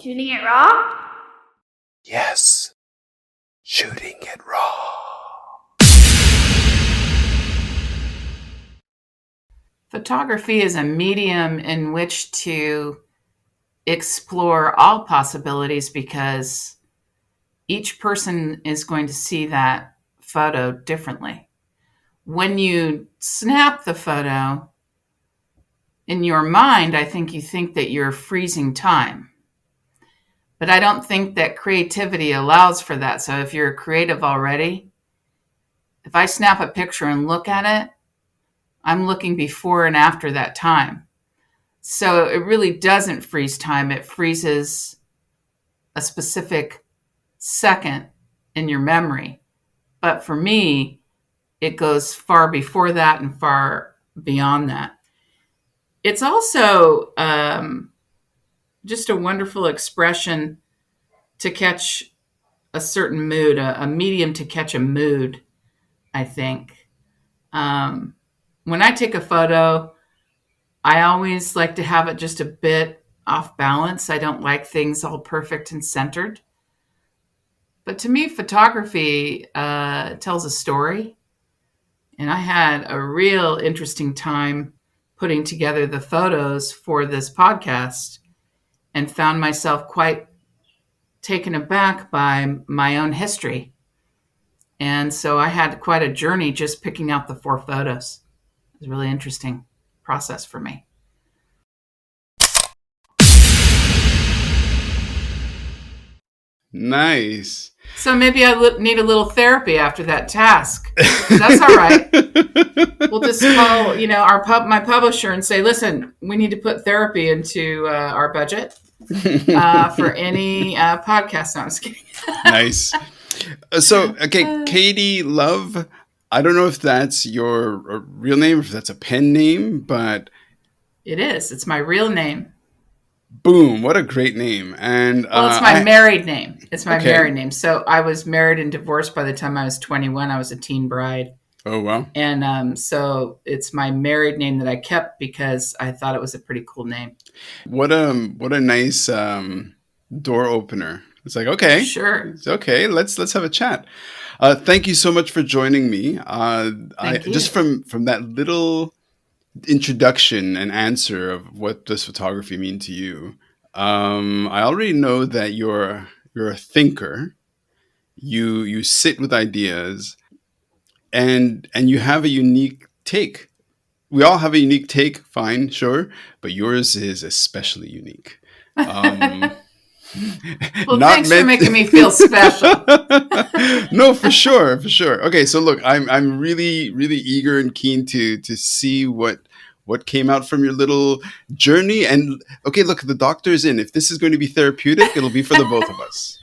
Shooting it raw? Yes. Shooting it raw. Photography is a medium in which to explore all possibilities because each person is going to see that photo differently. When you snap the photo, in your mind, I think you think that you're freezing time. But I don't think that creativity allows for that. So if you're creative already, if I snap a picture and look at it, I'm looking before and after that time. So it really doesn't freeze time. It freezes a specific second in your memory. But for me, it goes far before that and far beyond that. It's also just a wonderful expression to catch a certain mood, a medium to catch a mood, I think. When I take a photo, I always like to have it just a bit off balance. I don't like things all perfect and centered. But to me, photography tells a story. And I had a real interesting time putting together the photos for this podcast and found myself quite taken aback by my own history. And so I had quite a journey just picking out the 4 photos. It was a really interesting process for me. Nice. So maybe I need a little therapy after that task. That's all right. We'll just call, my publisher and say, listen, we need to put therapy into our budget for any podcast. No, I'm just kidding. Nice. So, okay, Katie Love. I don't know if that's your real name, if that's a pen name, but it is. It's my real name. Boom! What a great name. And well, it's my married name. It's my married name. So I was married and divorced by the time I was 21. I was a teen bride. Oh wow! And so it's my married name that I kept because I thought it was a pretty cool name. What a nice door opener. It's like, okay, sure, it's okay. Let's have a chat. Thank you so much for joining me. Thank you. Just from that little introduction and answer of what does photography mean to you, I already know that you're a thinker. You sit with ideas, and you have a unique take. We all have a unique take, fine, sure, but yours is especially unique. Well, thanks for making me feel special. No, for sure. Okay, so look, I'm really, really eager and keen to see what came out from your little journey. And okay, look, the doctor's in. If this is going to be therapeutic, it'll be for the both of us.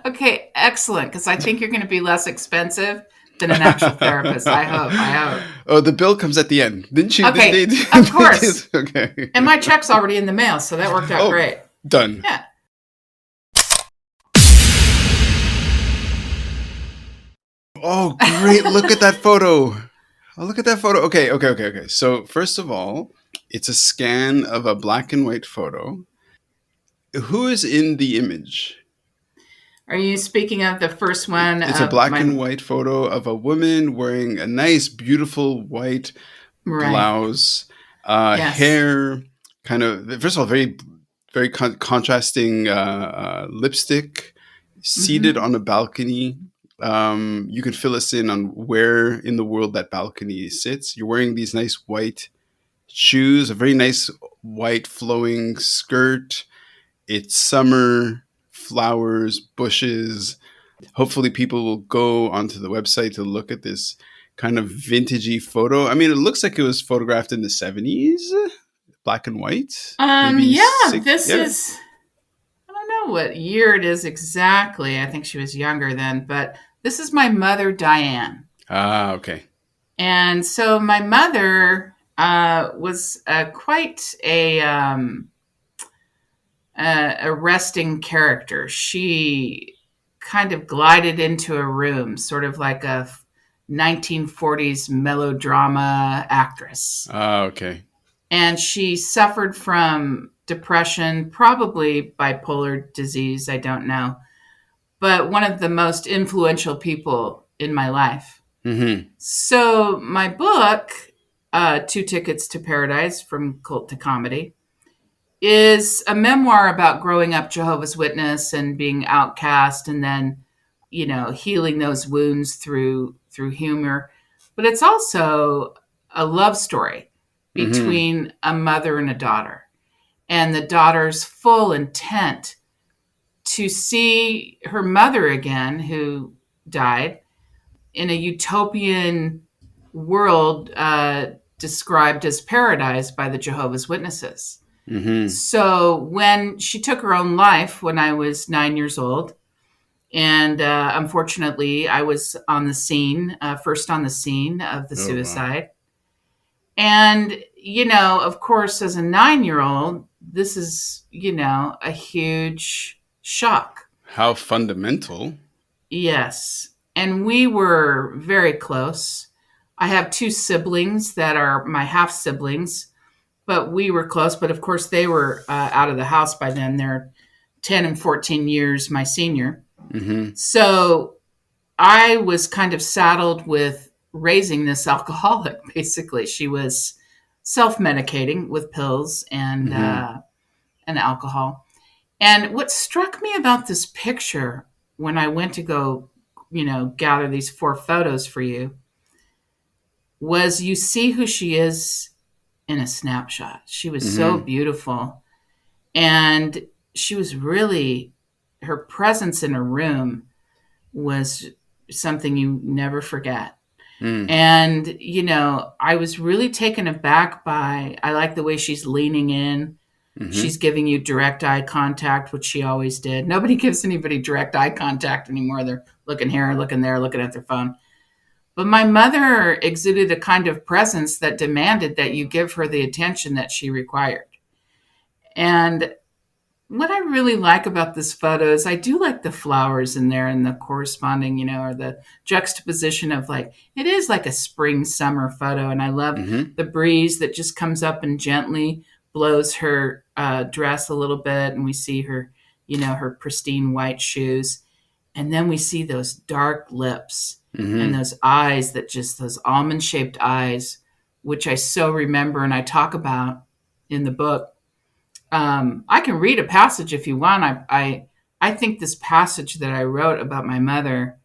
Okay, excellent, because I think you're going to be less expensive than an actual therapist. I hope. Oh, the bill comes at the end, didn't you? Okay, of course. Okay. And my check's already in the mail, so that worked out great. Done. Yeah. Oh, great. Look at that photo. Okay. So first of all, it's a scan of a black and white photo. Who is in the image? Are you speaking of the first one? It's a black and white photo of a woman wearing a nice, beautiful white blouse, yes. Hair, kind of, first of all, very, very contrasting lipstick, seated on a balcony. You could fill us in on where in the world that balcony sits. You're wearing these nice white shoes, a very nice white flowing skirt. It's summer, flowers, bushes. Hopefully people will go onto the website to look at this kind of vintagey photo. I mean, it looks like it was photographed in the 70s, black and white. This is, I don't know what year it is exactly. I think she was younger then, but this is my mother, Diane. Ah, okay. And so my mother was quite a arresting character. She kind of glided into a room, sort of like a 1940s melodrama actress. Ah, okay. And she suffered from depression, probably bipolar disease, I don't know, but one of the most influential people in my life. Mm-hmm. So my book, Two Tickets to Paradise, From Cult to Comedy, is a memoir about growing up Jehovah's Witness and being outcast, and then, healing those wounds through humor. But it's also a love story Mm-hmm. between a mother and a daughter, and the daughter's full intent to see her mother again, who died, in a utopian world described as paradise by the Jehovah's Witnesses. Mm-hmm. So when she took her own life when I was 9 years old, and unfortunately, I was on the scene, first on the scene of the Oh, wow. suicide. And, of course, as a 9-year-old, this is, a huge shock. How fundamental. Yes. And we were very close. I have two siblings that are my half siblings, but we were close. But of course, they were out of the house by then. They're 10 and 14 years my senior. Mm-hmm. So I was kind of saddled with raising this alcoholic, basically. She was self-medicating with pills Mm-hmm. and alcohol. And what struck me about this picture when I went to go, gather these 4 photos for you, was you see who she is in a snapshot. She was so Mm-hmm. beautiful. And she was really, her presence in a room was something you never forget. Mm. And, I was really taken aback by, I like the way she's leaning in. Mm-hmm. She's giving you direct eye contact, which she always did. Nobody gives anybody direct eye contact anymore. They're looking here, looking there, looking at their phone. But my mother exuded a kind of presence that demanded that you give her the attention that she required. And what I really like about this photo is I do like the flowers in there and the corresponding, or the juxtaposition of, like, it is like a spring summer photo. And I love Mm-hmm. the breeze that just comes up and gently blows her dress a little bit. And we see her, her pristine white shoes. And then we see those dark lips and Mm-hmm. those eyes those almond shaped eyes, which I so remember and I talk about in the book. I can read a passage if you want. I think this passage that I wrote about my mother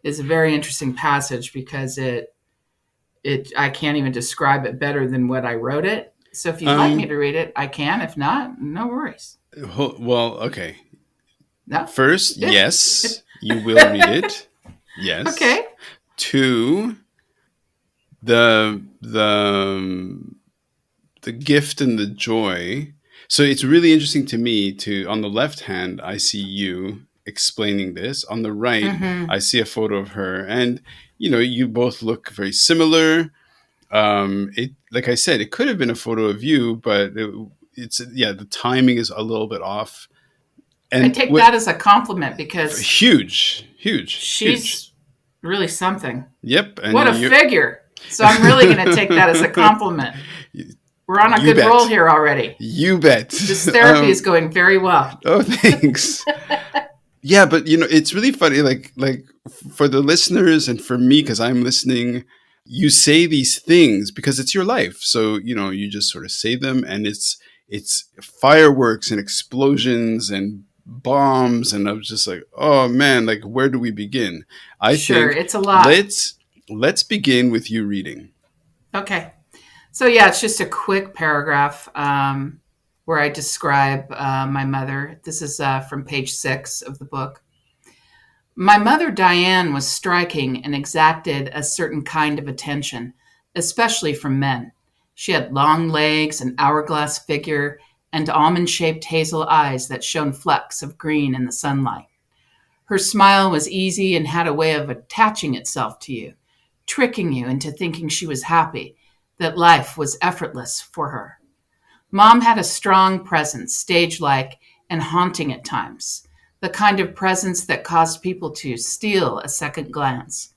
is a very interesting passage because it I can't even describe it better than what I wrote it. So if you'd like me Um, to read it, I can. If not, no worries. well, okay. No. First, Yeah. yes, you will read it. Yes. Okay. 2, the gift and the joy. So it's really interesting to me to, on the left hand, I see you explaining this. On the right, Mm-hmm. I see a photo of her, and you both look very similar. It, like I said, it could have been a photo of you, but it's, yeah, the timing is a little bit off. I And take what, that as a compliment because huge, huge, huge. she's really something. Yep, and What a you figure. So I'm really going to take that as a compliment. We're on a you good roll bet. here already. You bet. This therapy is going very well. Oh, thanks. Yeah, but it's really funny. Like for the listeners and for me, because I'm listening, you say these things because it's your life. So you just sort of say them, and it's fireworks and explosions and bombs, and I was just like, oh man, like where do we begin? I Sure, think it's a lot. let's begin with you reading. Okay. So, yeah, it's just a quick paragraph where I describe my mother. This is from page 6 of the book. My mother, Diane, was striking and exacted a certain kind of attention, especially from men. She had long legs, an hourglass figure, and almond-shaped hazel eyes that shone flecks of green in the sunlight. Her smile was easy and had a way of attaching itself to you, tricking you into thinking she was happy, that life was effortless for her. Mom had a strong presence, stage-like and haunting at times, the kind of presence that caused people to steal a second glance.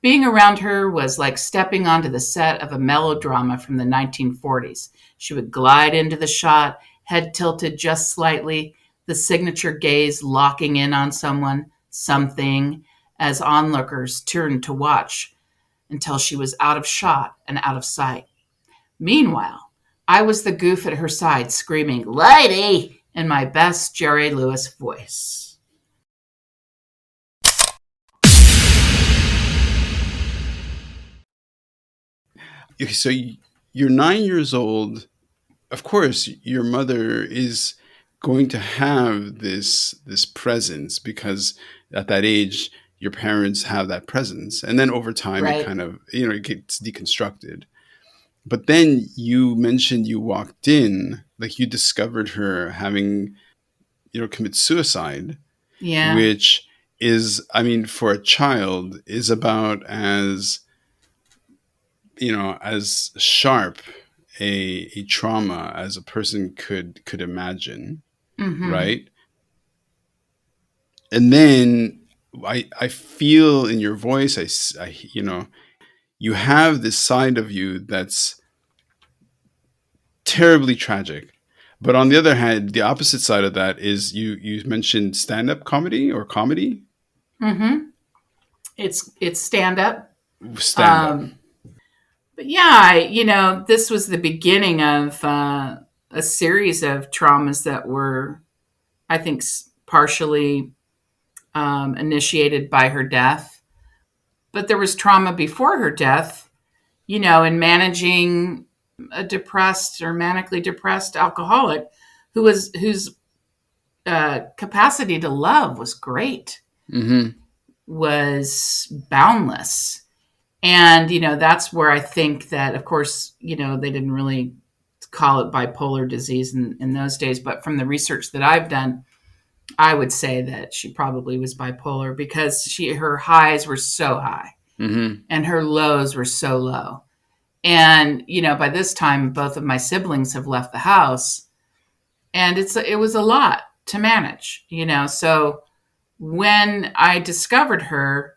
Being around her was like stepping onto the set of a melodrama from the 1940s. She would glide into the shot, head tilted just slightly, the signature gaze locking in on someone, something, as onlookers turned to watch until she was out of shot and out of sight. Meanwhile, I was the goof at her side, screaming, "Lady!" in my best Jerry Lewis voice. So you're 9 years old. Of course, your mother is going to have this presence, because at that age, your parents have that presence, and then over time, it Right. kind of it gets deconstructed. But then you mentioned you walked in, like you discovered her having commit suicide, Yeah. which is, I mean, for a child, is about as as sharp a trauma as a person could imagine, Mm-hmm. right? And then I feel in your voice, I you have this side of you that's terribly tragic. But on the other hand, the opposite side of that is you mentioned stand-up comedy or comedy? Mm-hmm. It's stand up. Stand-up. But yeah, this was the beginning of a series of traumas that were, I think, partially initiated by her death. But there was trauma before her death, in managing a depressed or manically depressed alcoholic whose capacity to love was great, Mm-hmm. was boundless. And, that's where I think that, of course, they didn't really call it bipolar disease in those days. But from the research that I've done, I would say that she probably was bipolar, because her highs were so high Mm-hmm. and her lows were so low. And, by this time, both of my siblings have left the house, and it was a lot to manage, So when I discovered her,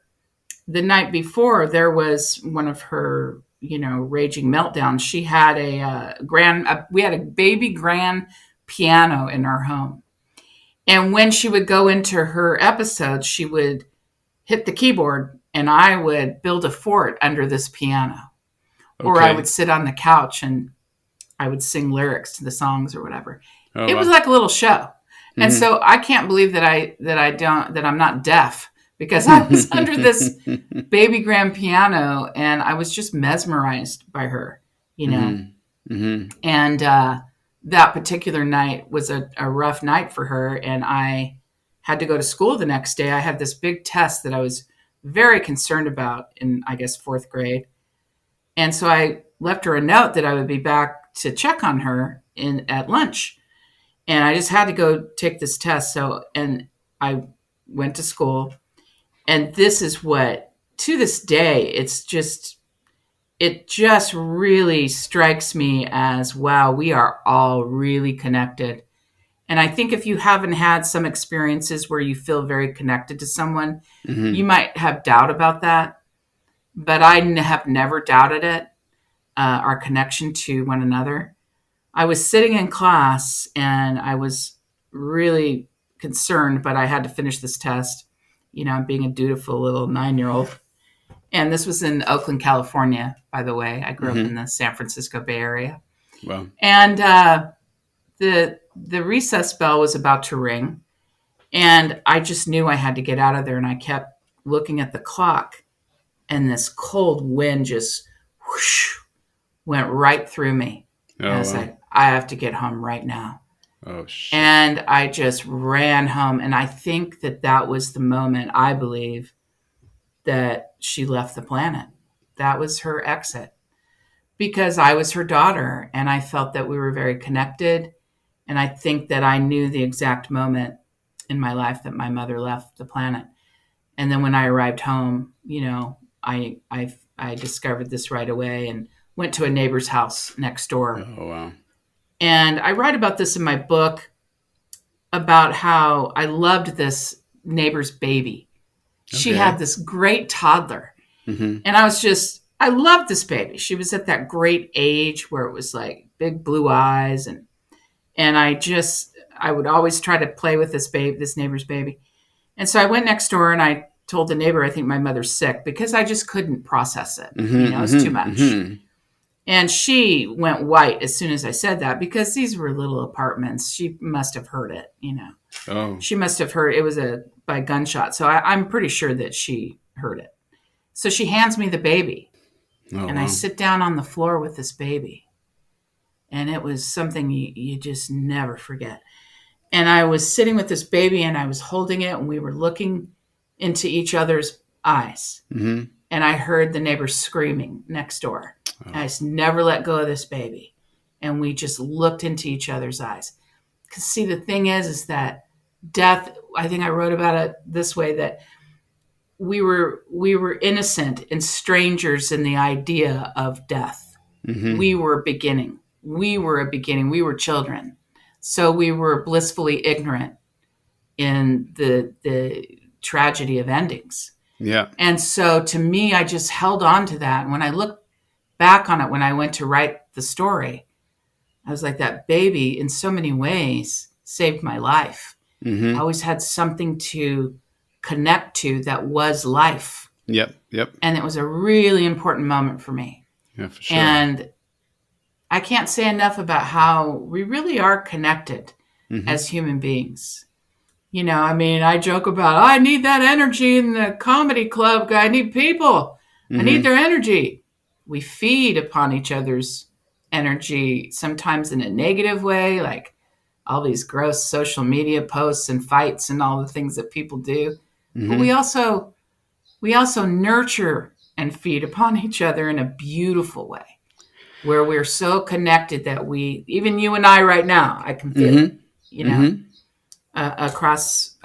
the night before, there was one of her, raging meltdowns. She had we had a baby grand piano in our home. And when she would go into her episodes, she would hit the keyboard and I would build a fort under this piano. Or I would sit on the couch and I would sing lyrics to the songs or whatever. Oh, it wow. was like a little show. And Mhm. so I can't believe that I'm not deaf, because I was under this baby grand piano and I was just mesmerized by her, Mhm. Mhm. And that particular night was a rough night for her, and I had to go to school the next day. I had this big test that I was very concerned about in, I guess, 4th grade. And so I left her a note that I would be back to check on her at lunch. And I just had to go take this test. And I went to school. And this is what, to this day, it just really strikes me as, wow, we are all really connected. And I think if you haven't had some experiences where you feel very connected to someone, Mhm. you might have doubt about that. But I have never doubted it, our connection to one another. I was sitting in class and I was really concerned, but I had to finish this test, being a dutiful little 9-year-old. And this was in Oakland, California, by the way. I grew up in the San Francisco Bay Area. Wow. And the recess bell was about to ring. And I just knew I had to get out of there. And I kept looking at the clock. And this cold wind just whoosh, went right through me. Oh, And I was wow. like, I have to get home right now. Oh, shit. And I just ran home. And I think that was the moment, I believe, that she left the planet. That was her exit, because I was her daughter and I felt that we were very connected. And I think that I knew the exact moment in my life that my mother left the planet. And then when I arrived home, I discovered this right away and went to a neighbor's house next door. Oh, wow. And I write about this in my book, about how I loved this neighbor's baby. She Okay. had this great toddler. Mhm. And I loved this baby. She was at that great age where it was like big blue eyes. And And I would always try to play with this neighbor's baby. And so I went next door and I told the neighbor, I think my mother's sick, because I just couldn't process it. It was too much. And she went white as soon as I said that, because these were little apartments. She must have heard it, Oh. She must have heard it was by gunshot. So I'm pretty sure that she heard it. So she hands me the baby. Oh, and I sit down on the floor with this baby. And it was something you just never forget. And I was sitting with this baby and I was holding it and we were looking into each other's eyes. Mm-hmm. And I heard the neighbors screaming next door. Oh. I just never let go of this baby. And we just looked into each other's eyes. Because see, the thing is that death, I think I wrote about it this way, that we were innocent and strangers in the idea of death. Mm-hmm. We were a beginning. We were children. So we were blissfully ignorant in the tragedy of endings. Yeah. And so to me, I just held on to that. And when I look back on it, when I went to write the story, I was like, that baby in so many ways saved my life. Mm-hmm. I always had something to connect to that was life. Yep. And it was a really important moment for me. Yeah, for sure. And I can't say enough about how we really are connected as human beings. I joke about, I need that energy in the comedy club. I need people. I need their energy. We feed upon each other's energy, sometimes in a negative way, like all these gross social media posts and fights and all the things that people do. But we also nurture and feed upon each other in a beautiful way, where we're so connected that even you and I right now, I can feel it, across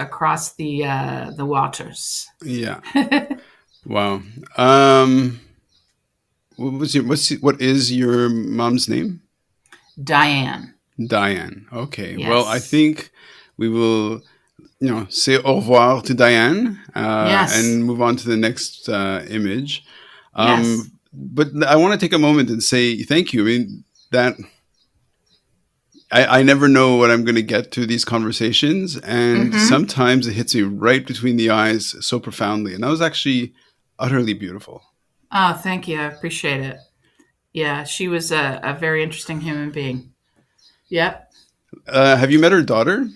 the waters. Yeah. Wow. What is your mom's name? Diane. Okay. Yes. Well, I think we will, say au revoir to Diane and move on to the next image. Yes. But I want to take a moment and say thank you. I mean, that I never know what I'm going to get to these conversations. And sometimes it hits me right between the eyes so profoundly. And that was actually utterly beautiful. Oh, thank you. I appreciate it. Yeah, she was a very interesting human being. Yep. Have you met her daughter?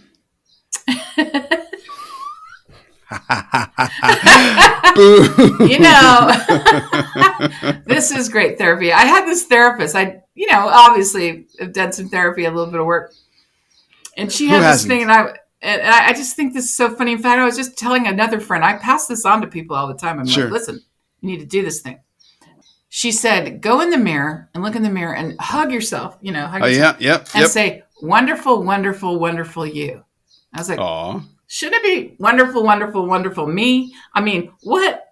This is great therapy. I had this therapist. I obviously have done some therapy, a little bit of work. And she had this thing, and I just think this is so funny. In fact, I was just telling another friend, I pass this on to people all the time. I'm like, listen, you need to do this thing. She said, go in the mirror and look in the mirror and hug yourself, hug yourself. And say, wonderful, wonderful, wonderful you. I was like, aw. Should it be wonderful, wonderful, wonderful me? I mean, what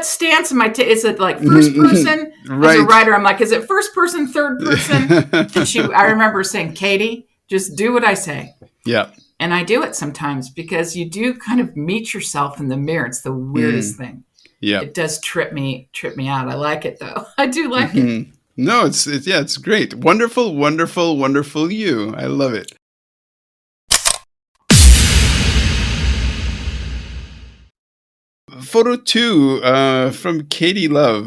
stance am I taking? Is it like first person? Right. As a writer, I'm like, is it first person, third person? And I remember saying, Katie, just do what I say. Yeah. And I do it sometimes because you do kind of meet yourself in the mirror. It's the weirdest thing. Yeah. It does trip me out. I like it though. I do like it. No, it's great. Wonderful, wonderful, wonderful you. I love it. Photo 2 from Katie Love.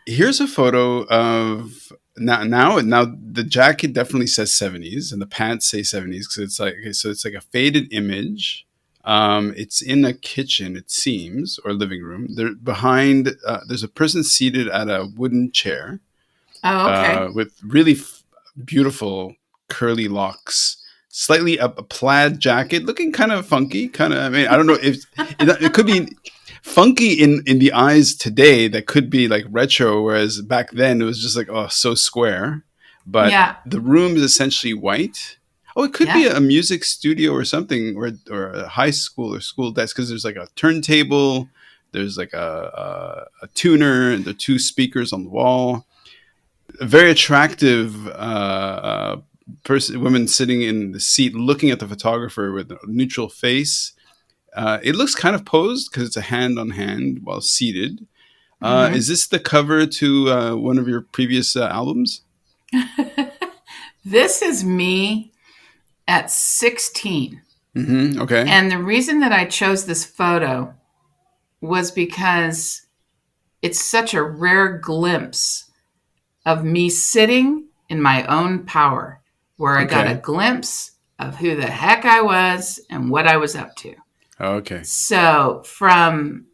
Here's a photo of now the jacket definitely says 70s and the pants say 70s because it's like a faded image. It's in a kitchen, it seems, or living room. There behind there's a person seated at a wooden chair. Oh, okay. With really beautiful curly locks. Slightly a plaid jacket, looking kind of funky. I mean, I don't know if it could be funky in the eyes today. That could be like retro, whereas back then it was just like, oh, so square. But the room is essentially white. Oh, it could be a music studio or something, or a high school or school desk, because there's like a turntable, there's like a tuner, and there are two speakers on the wall. A very attractive woman sitting in the seat looking at the photographer with a neutral face. It looks kind of posed because it's a hand on hand while seated. Is this the cover to one of your previous albums? This is me at 16. Okay. And the reason that I chose this photo was because it's such a rare glimpse of me sitting in my own power, where I got a glimpse of who the heck I was and what I was up to. Okay. So from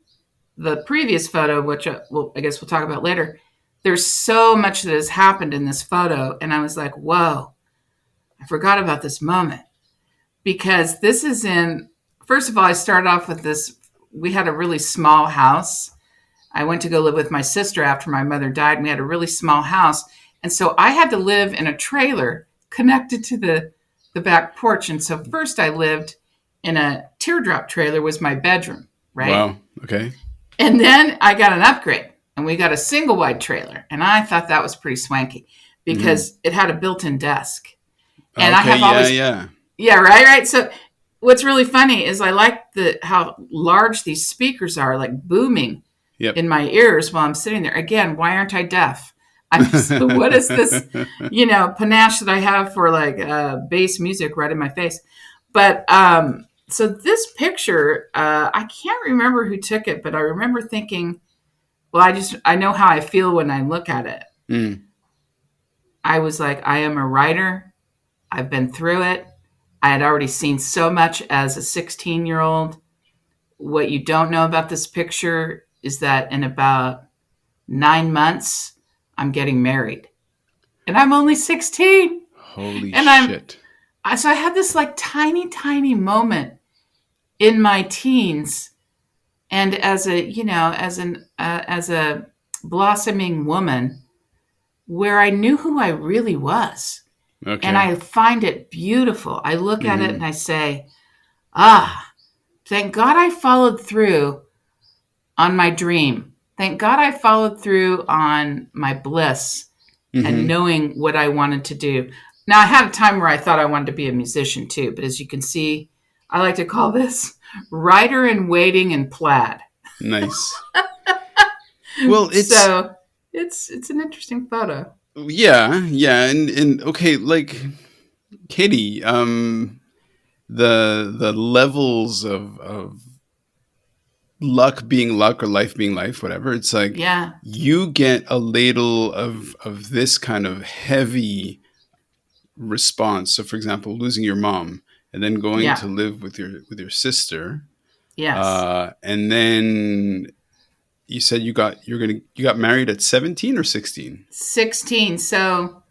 the previous photo, which I guess we'll talk about later, there's so much that has happened in this photo. And I was like, whoa, I forgot about this moment. Because this is first of all, I started off with this. We had a really small house. I went to go live with my sister after my mother died. And we had a really small house. And so I had to live in a trailer connected to the back porch. And so first I lived in a teardrop trailer, was my bedroom, right? Wow. Okay. And then I got an upgrade and we got a single wide trailer. And I thought that was pretty swanky because it had a built-in desk. And okay, I have always... Yeah, right. So what's really funny is I like how large these speakers are, like booming in my ears while I'm sitting there. Again, why aren't I deaf? What is this, panache that I have for like bass music right in my face? But so this picture, I can't remember who took it, but I remember thinking, well, I know how I feel when I look at it. Mm. I was like, I am a writer. I've been through it. I had already seen so much as a 16-year-old. What you don't know about this picture is that in about 9 months, I'm getting married. And I'm only 16. Holy shit. So I had this like tiny, tiny moment in my teens. And as a blossoming woman, where I knew who I really was. Okay. And I find it beautiful. I look at it and I say, thank God I followed through on my dream. Thank God I followed through on my bliss and knowing what I wanted to do. Now, I had a time where I thought I wanted to be a musician too, but as you can see, I like to call this writer in waiting in plaid. Nice. Well, it's an interesting photo. Yeah, and okay, like Katie, the levels of luck being luck or life being life, whatever. It's like you get a ladle of this kind of heavy response. So, for example, losing your mom and then going to live with your sister. Yes. And then you said you got married at 17 or 16? 16. So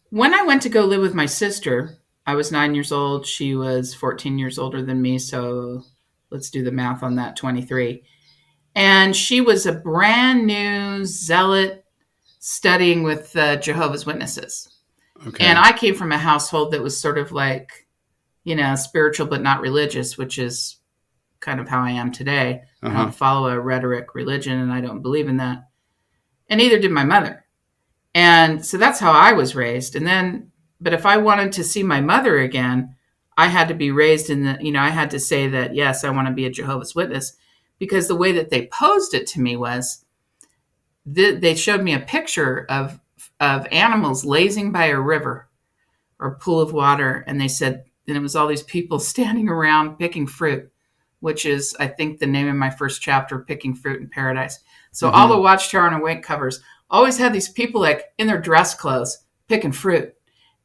when I went to go live with my sister, I was 9 years old. She was 14 years older than me. So let's do the math on that, 23. And she was a brand new zealot studying with Jehovah's Witnesses. Okay. And I came from a household that was sort of like, spiritual but not religious, which is kind of how I am today. I don't follow a rhetoric religion, and I don't believe in that. And neither did my mother. And so that's how I was raised. And then, but if I wanted to see my mother again, I had to be raised in I had to say that, yes, I want to be a Jehovah's Witness, because the way that they posed it to me was they showed me a picture of animals lazing by a river or a pool of water. And they said, and it was all these people standing around picking fruit, which is, I think, the name of my first chapter, Picking Fruit in Paradise. So all the Watchtower and Awake covers always had these people like in their dress clothes picking fruit.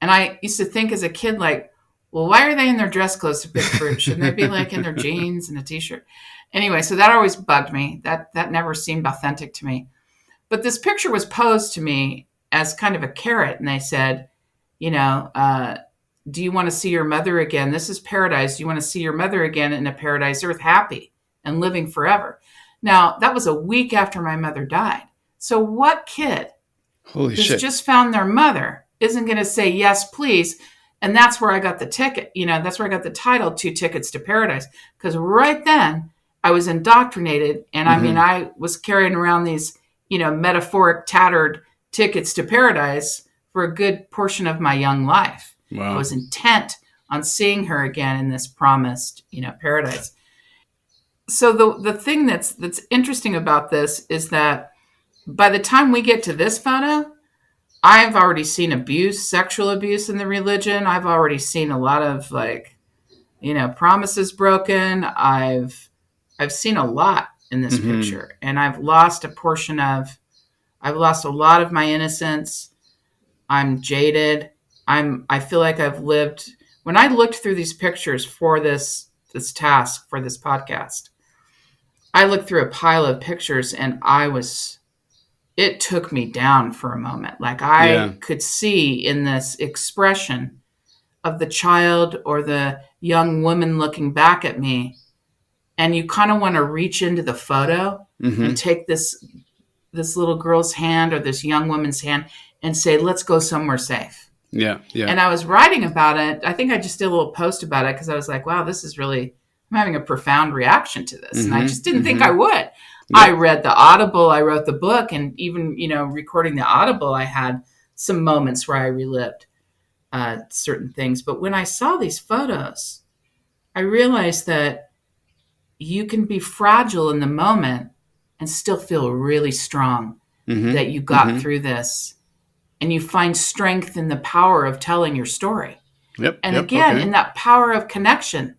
And I used to think as a kid, like, well, why are they in their dress clothes to pick fruit? Shouldn't they be like in their jeans and a t-shirt? Anyway, so that always bugged me. That never seemed authentic to me. But this picture was posed to me as kind of a carrot. And they said, do you want to see your mother again? This is paradise. Do you want to see your mother again in a paradise earth, happy and living forever? Now, that was a week after my mother died. So what kid who's just found their mother isn't going to say, yes, please? And that's where I got the ticket. That's where I got the title, 2 Tickets to Paradise. Because right then I was indoctrinated. And I mean, I was carrying around these, metaphoric tattered tickets to paradise for a good portion of my young life. Wow. I was intent on seeing her again in this promised, paradise. So the thing that's interesting about this is that by the time we get to this photo, I've already seen abuse, sexual abuse in the religion. I've already seen a lot of promises broken. I've seen a lot in this Mm-hmm. picture, and I've lost a lot of my innocence. I'm jaded. I feel like I've lived. When I looked through these pictures for this task for this podcast, I looked through a pile of pictures, and it took me down for a moment. Like, Yeah. I could see in this expression of the child or the young woman looking back at me, and you kind of want to reach into the photo Mm-hmm. and take this little girl's hand or this young woman's hand and say, let's go somewhere safe. Yeah. Yeah. And I was writing about it. I think I just did a little post about it because I was like, wow, this is really, I'm having a profound reaction to this. And I Mm-hmm. just didn't think Mm-hmm. I would. Yep. I read the Audible, I wrote the book, and even, recording the Audible, I had some moments where I relived certain things. But when I saw these photos, I realized that you can be fragile in the moment and still feel really strong Mm-hmm. that you got Mm-hmm. through this, and you find strength in the power of telling your story. Yep. And Yep. again, Okay. in that power of connection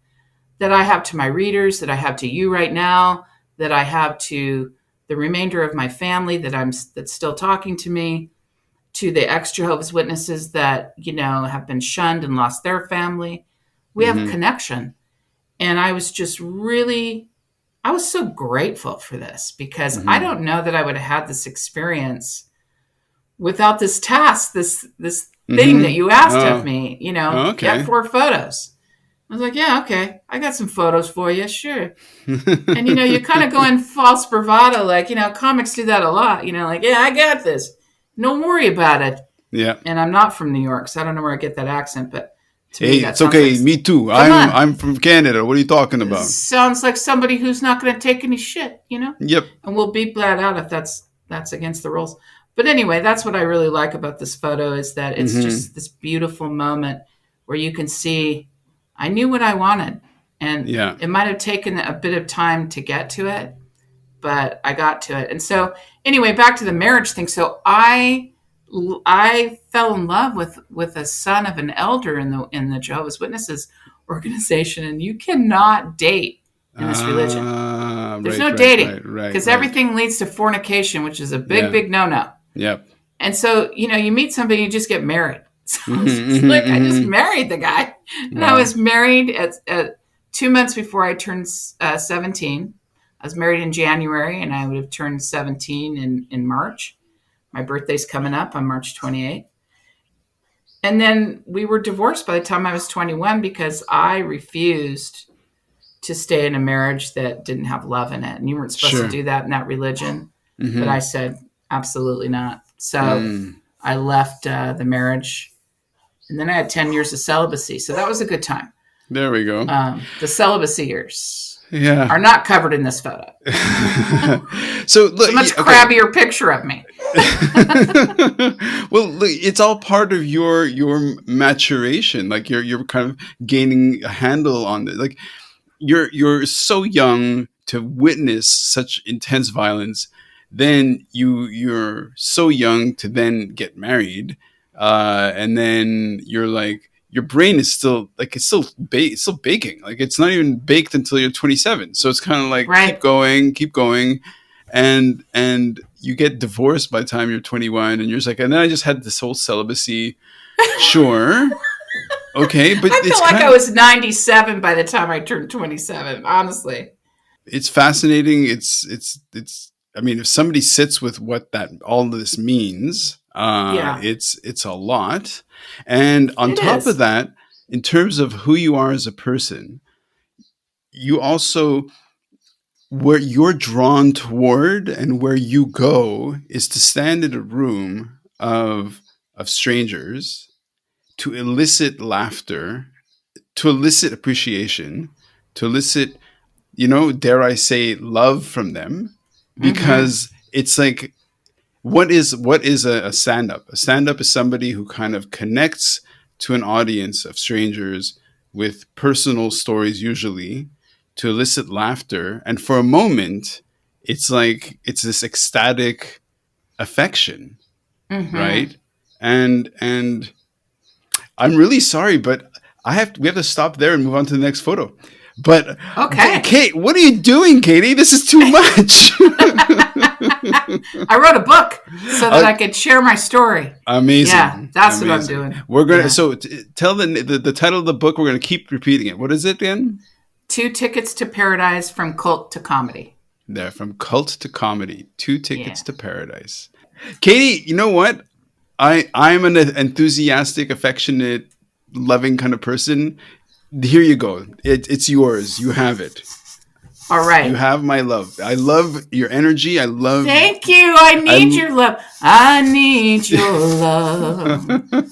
that I have to my readers, that I have to you right now, that I have to the remainder of my family that's still talking to me, to the ex-Jehovah's Witnesses that, have been shunned and lost their family. We have Mm-hmm. connection. And I was so grateful for this, because I Mm-hmm. don't know that I would have had this experience without this task, this thing that Mm-hmm. you asked of Oh. me, get Okay. 4 photos. I was like, yeah, okay, I got some photos for you, sure. And you kind of go in false bravado, like, comics do that a lot, like, yeah, I got this. Don't worry about it. Yeah. And I'm not from New York, so I don't know where I get that accent, but to me Hey, that it's sounds okay. like, Me too. come I'm on, I'm from Canada. What are you talking about? sounds like somebody who's not going to take any shit, Yep. and we'll beep that out if that's against the rules. But anyway, that's what I really like about this photo, is that it's Mm-hmm. just this beautiful moment where you can see I knew what I wanted, and Yeah. it might have taken a bit of time to get to it, but I got to it. And so anyway, back to the marriage thing. So I fell in love with a son of an elder in the Jehovah's Witnesses organization, and you cannot date in this religion. There's Right, no right, dating, right, right, because right. everything leads to fornication, which is a big, Yeah. big no-no. Yep. And so, you meet somebody, you just get married. So Mhm, it's just mhm, like, I just mhm. married the guy. And I Wow. was married at 2 months before I turned 17. I was married in January, and I would have turned 17 in March. My birthday's coming up on March 28th. And then we were divorced by the time I was 21, because I refused to stay in a marriage that didn't have love in it. And you weren't supposed to Sure. do that in that religion. Mhm. But I said, absolutely not. So Mm. I left the marriage. And then I had 10 years of celibacy. So that was a good time. There we go. The celibacy years Yeah. are not covered in this photo. So look, It's a much okay. crabbier picture of me. Well, look, it's all part of your maturation. Like you're kind of gaining a handle on it. Like you're so young to witness such intense violence. Then you're so young to then get married, and then you're like your brain is still like it's still baking. Like it's not even baked until you're 27. So it's kind of like Right. keep going, and you get divorced by the time you're 21, and you're just like, and then I just had this whole celibacy. Sure. Okay, but I it's feel like kind I of, was 97 by the time I turned 27, honestly. it's fascinating. It's. I mean, if somebody sits with what that all of this means, Yeah. it's a lot. And on It top is. of that, in terms of who you are as a person, you also where you're drawn toward and where you go is to stand in a room of strangers to elicit laughter, to elicit appreciation, to elicit, dare I say, love from them, Mm-hmm. because it's like, what is a stand up? A stand up is somebody who kind of connects to an audience of strangers with personal stories, usually to elicit laughter, and for a moment, it's like it's this ecstatic affection, Mm-hmm. right? and I'm really sorry, but we have to stop there and move on to the next photo. But Okay. Kate, what are you doing, Katie? This is too much. I wrote a book so that I could share my story. Amazing. Yeah, that's Amazing. what I'm doing. We're gonna tell the title of the book. We're gonna keep repeating it. What is it again? 2 Tickets to Paradise from Cult to Comedy. There, from cult to comedy. 2 tickets to paradise. Katie, you know what? I'm an enthusiastic, affectionate, loving kind of person. Here you go. It's yours. You have it. All right. You have my love. I love your energy. I love. Thank you. I need your love. I need your love.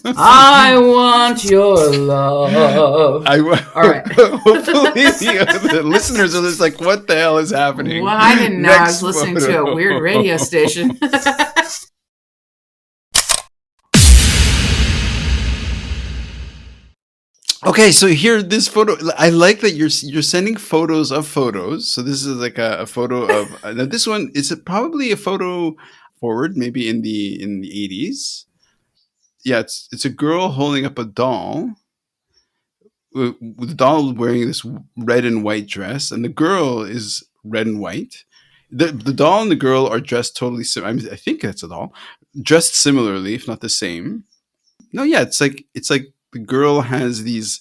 I want your love. All right. Hopefully the listeners are just like, what the hell is happening? Well, I didn't know. I was listening to a weird radio station. Okay, so here, this photo. I like that you're sending photos of photos. So this is like a photo of now. This one is probably a photo forward, maybe in the 80s. Yeah, it's a girl holding up a doll. With the doll wearing this red and white dress, and the girl is red and white. The doll and the girl are dressed totally similar. I mean, I think that's a doll dressed similarly, if not the same. No, yeah, it's like the girl has these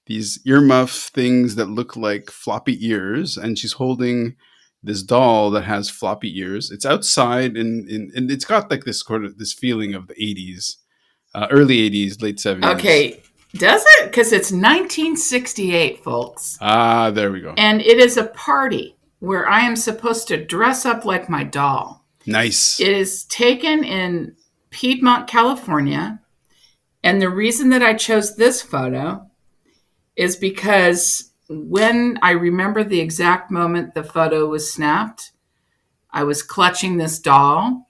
earmuff things that look like floppy ears, and she's holding this doll that has floppy ears. It's outside, and it's got like this feeling of the 80s, early 80s, late 70s. Okay, does it? Because it's 1968, folks. Ah, there we go. And it is a party where I am supposed to dress up like my doll. Nice. It is taken in Piedmont, California. And the reason that I chose this photo is because when I remember the exact moment the photo was snapped, I was clutching this doll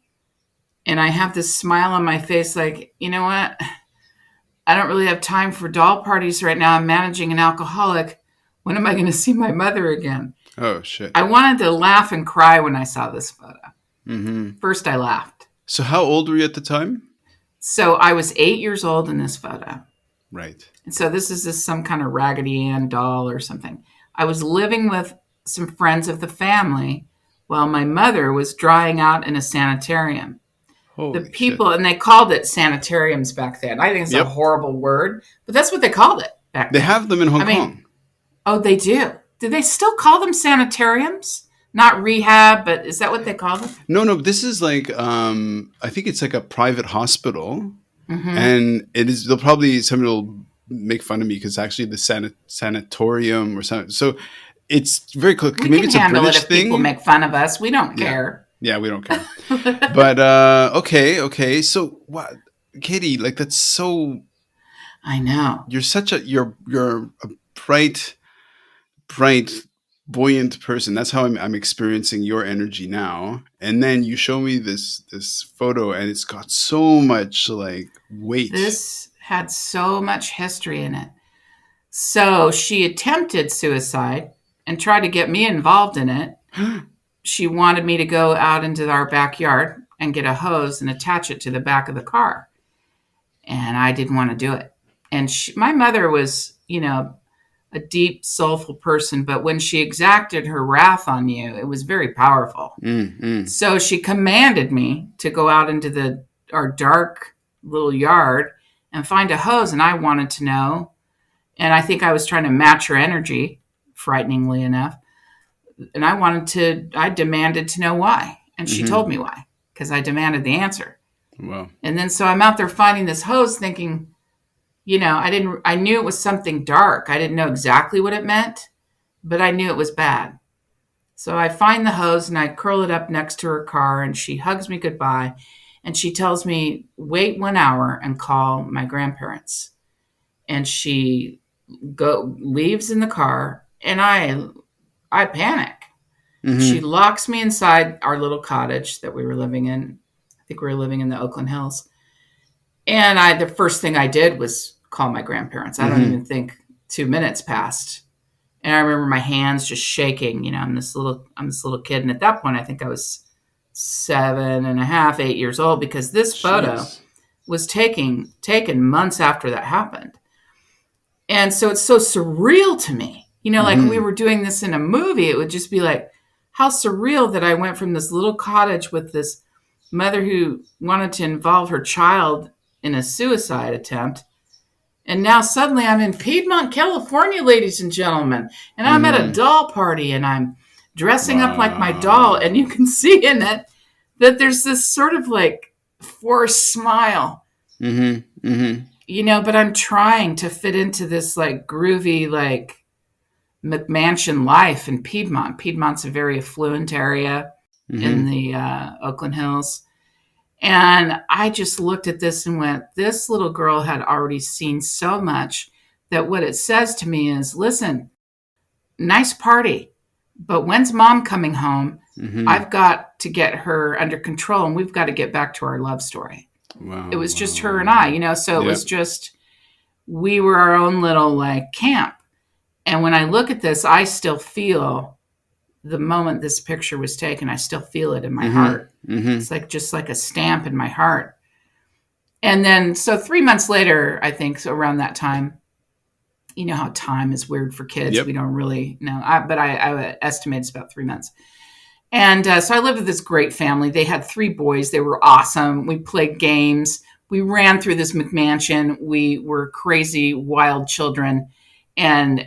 and I have this smile on my face like, you know what? I don't really have time for doll parties right now. I'm managing an alcoholic. When am I going to see my mother again? Oh, shit. I wanted to laugh and cry when I saw this photo. Mm-hmm. First, I laughed. So how old were you at the time? So I was 8 years old in this photo. Right. And so this is some kind of Raggedy Ann doll or something. I was living with some friends of the family while my mother was drying out in a sanitarium. Holy the people, shit. And they called it sanitariums back then. I think it's a horrible word, but that's what they called it back then. They have them in Hong Kong. Oh, they do. Do they still call them sanitariums? Not rehab, but is that what they call them? No. This is like, I think it's like a private hospital. Mm-hmm. And it is, somebody will make fun of me because actually the sanatorium or something. So it's very close. Maybe it's a British thing. People make fun of us. We don't care. Yeah, we don't care. But okay. So what, Katie? Like that's so. I know. You're a bright, buoyant person. That's how I'm experiencing your energy now. And then you show me this photo, and it's got so much like weight. This had so much history in it. So she attempted suicide and tried to get me involved in it. She wanted me to go out into our backyard and get a hose and attach it to the back of the car. And I didn't want to do it. And my mother was, a deep, soulful person. But when she exacted her wrath on you, it was very powerful. So she commanded me to go out into our dark little yard and find a hose. And I wanted to know. And I think I was trying to match her energy, frighteningly enough. And I demanded to know why. And she told me why, because I demanded the answer. Wow. And then so I'm out there finding this hose thinking, I knew it was something dark. I didn't know exactly what it meant, but I knew it was bad. So I find the hose and I curl it up next to her car and she hugs me goodbye. And she tells me, wait 1 hour and call my grandparents. And she leaves in the car and I panic. Mm-hmm. She locks me inside our little cottage that we were living in. I think we were living in the Oakland Hills. And the first thing I did was call my grandparents. I don't even think 2 minutes passed. And I remember my hands just shaking. I'm this little kid. And at that point, I think I was 7.5, 8 years old, because this photo was taken months after that happened. And so it's so surreal to me. Like we were doing this in a movie, it would just be like, how surreal that I went from this little cottage with this mother who wanted to involve her child in a suicide attempt. And now suddenly I'm in Piedmont, California, ladies and gentlemen. And I'm at a doll party and I'm dressing up like my doll. And you can see in it that there's this sort of like forced smile. But I'm trying to fit into this like groovy, like McMansion life in Piedmont. Piedmont's a very affluent area in the Oakland Hills. And I just looked at this and went, this little girl had already seen so much that what it says to me is, listen, nice party, but when's mom coming home? I've got to get her under control and we've got to get back to our love story. Wow, it was just her and I, so it was just, we were our own little like camp. And when I look at this, I still feel the moment this picture was taken, I still feel it in my heart. It's like just like a stamp in my heart. And then, so 3 months later, I think, so around that time, you know how time is weird for kids. We don't really know, but I estimate it's about 3 months. And so I lived with this great family. They had 3 boys. They were awesome. We played games. We ran through this McMansion. We were crazy, wild children. And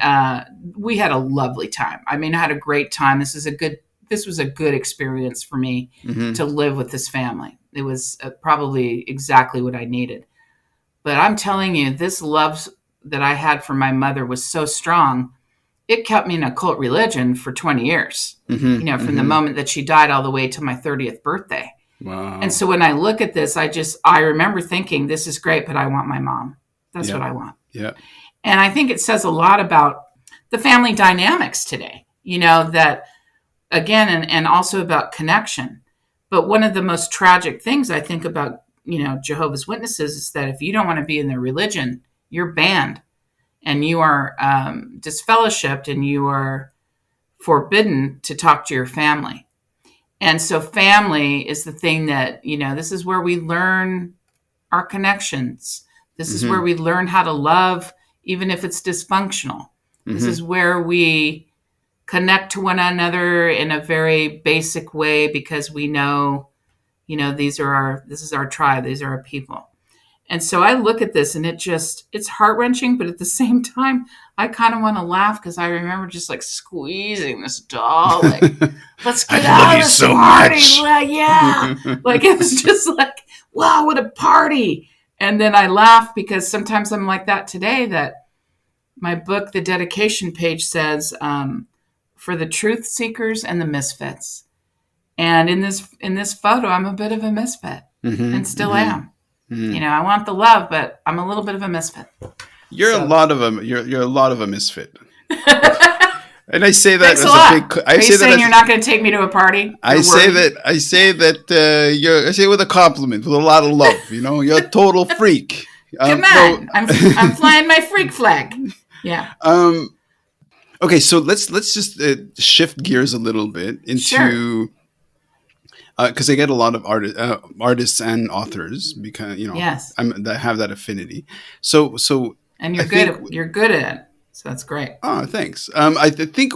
we had a lovely time. I mean, I had a great time. This was a good experience for me to live with this family. It was probably exactly what I needed. But I'm telling you, this love that I had for my mother was so strong. It kept me in a cult religion for 20 years, from the moment that she died all the way to my 30th birthday. Wow. And so when I look at this, I remember thinking, this is great, but I want my mom. That's what I want. Yeah. And I think it says a lot about the family dynamics today, that again, and also about connection. But one of the most tragic things I think about, Jehovah's Witnesses is that if you don't want to be in their religion, you're banned and you are disfellowshipped and you are forbidden to talk to your family. And so family is the thing that, this is where we learn our connections. This is where we learn how to love, even if it's dysfunctional. This is where we connect to one another in a very basic way because we know, this is our tribe. These are our people. And so I look at this and it's heart-wrenching, but at the same time, I kind of want to laugh because I remember just like squeezing this doll, like, let's get out of this so party. Like, yeah. Like, it was just like, wow, what a party. And then I laugh because sometimes I'm like that today, that my book, the dedication page says, for the truth seekers and the misfits. And in this photo, I'm a bit of a misfit and still am. I want the love, but I'm a little bit of a misfit. You're a lot of a misfit. And I say that as a big. Are you saying you're not going to take me to a party? I say it with a compliment, with a lot of love. You're a total freak. Come on, I'm flying my freak flag. Yeah. Okay, so let's just shift gears a little bit into because I get a lot of artists and authors because yes. that have that affinity. So and you're good at it. So that's great. Oh, thanks. I think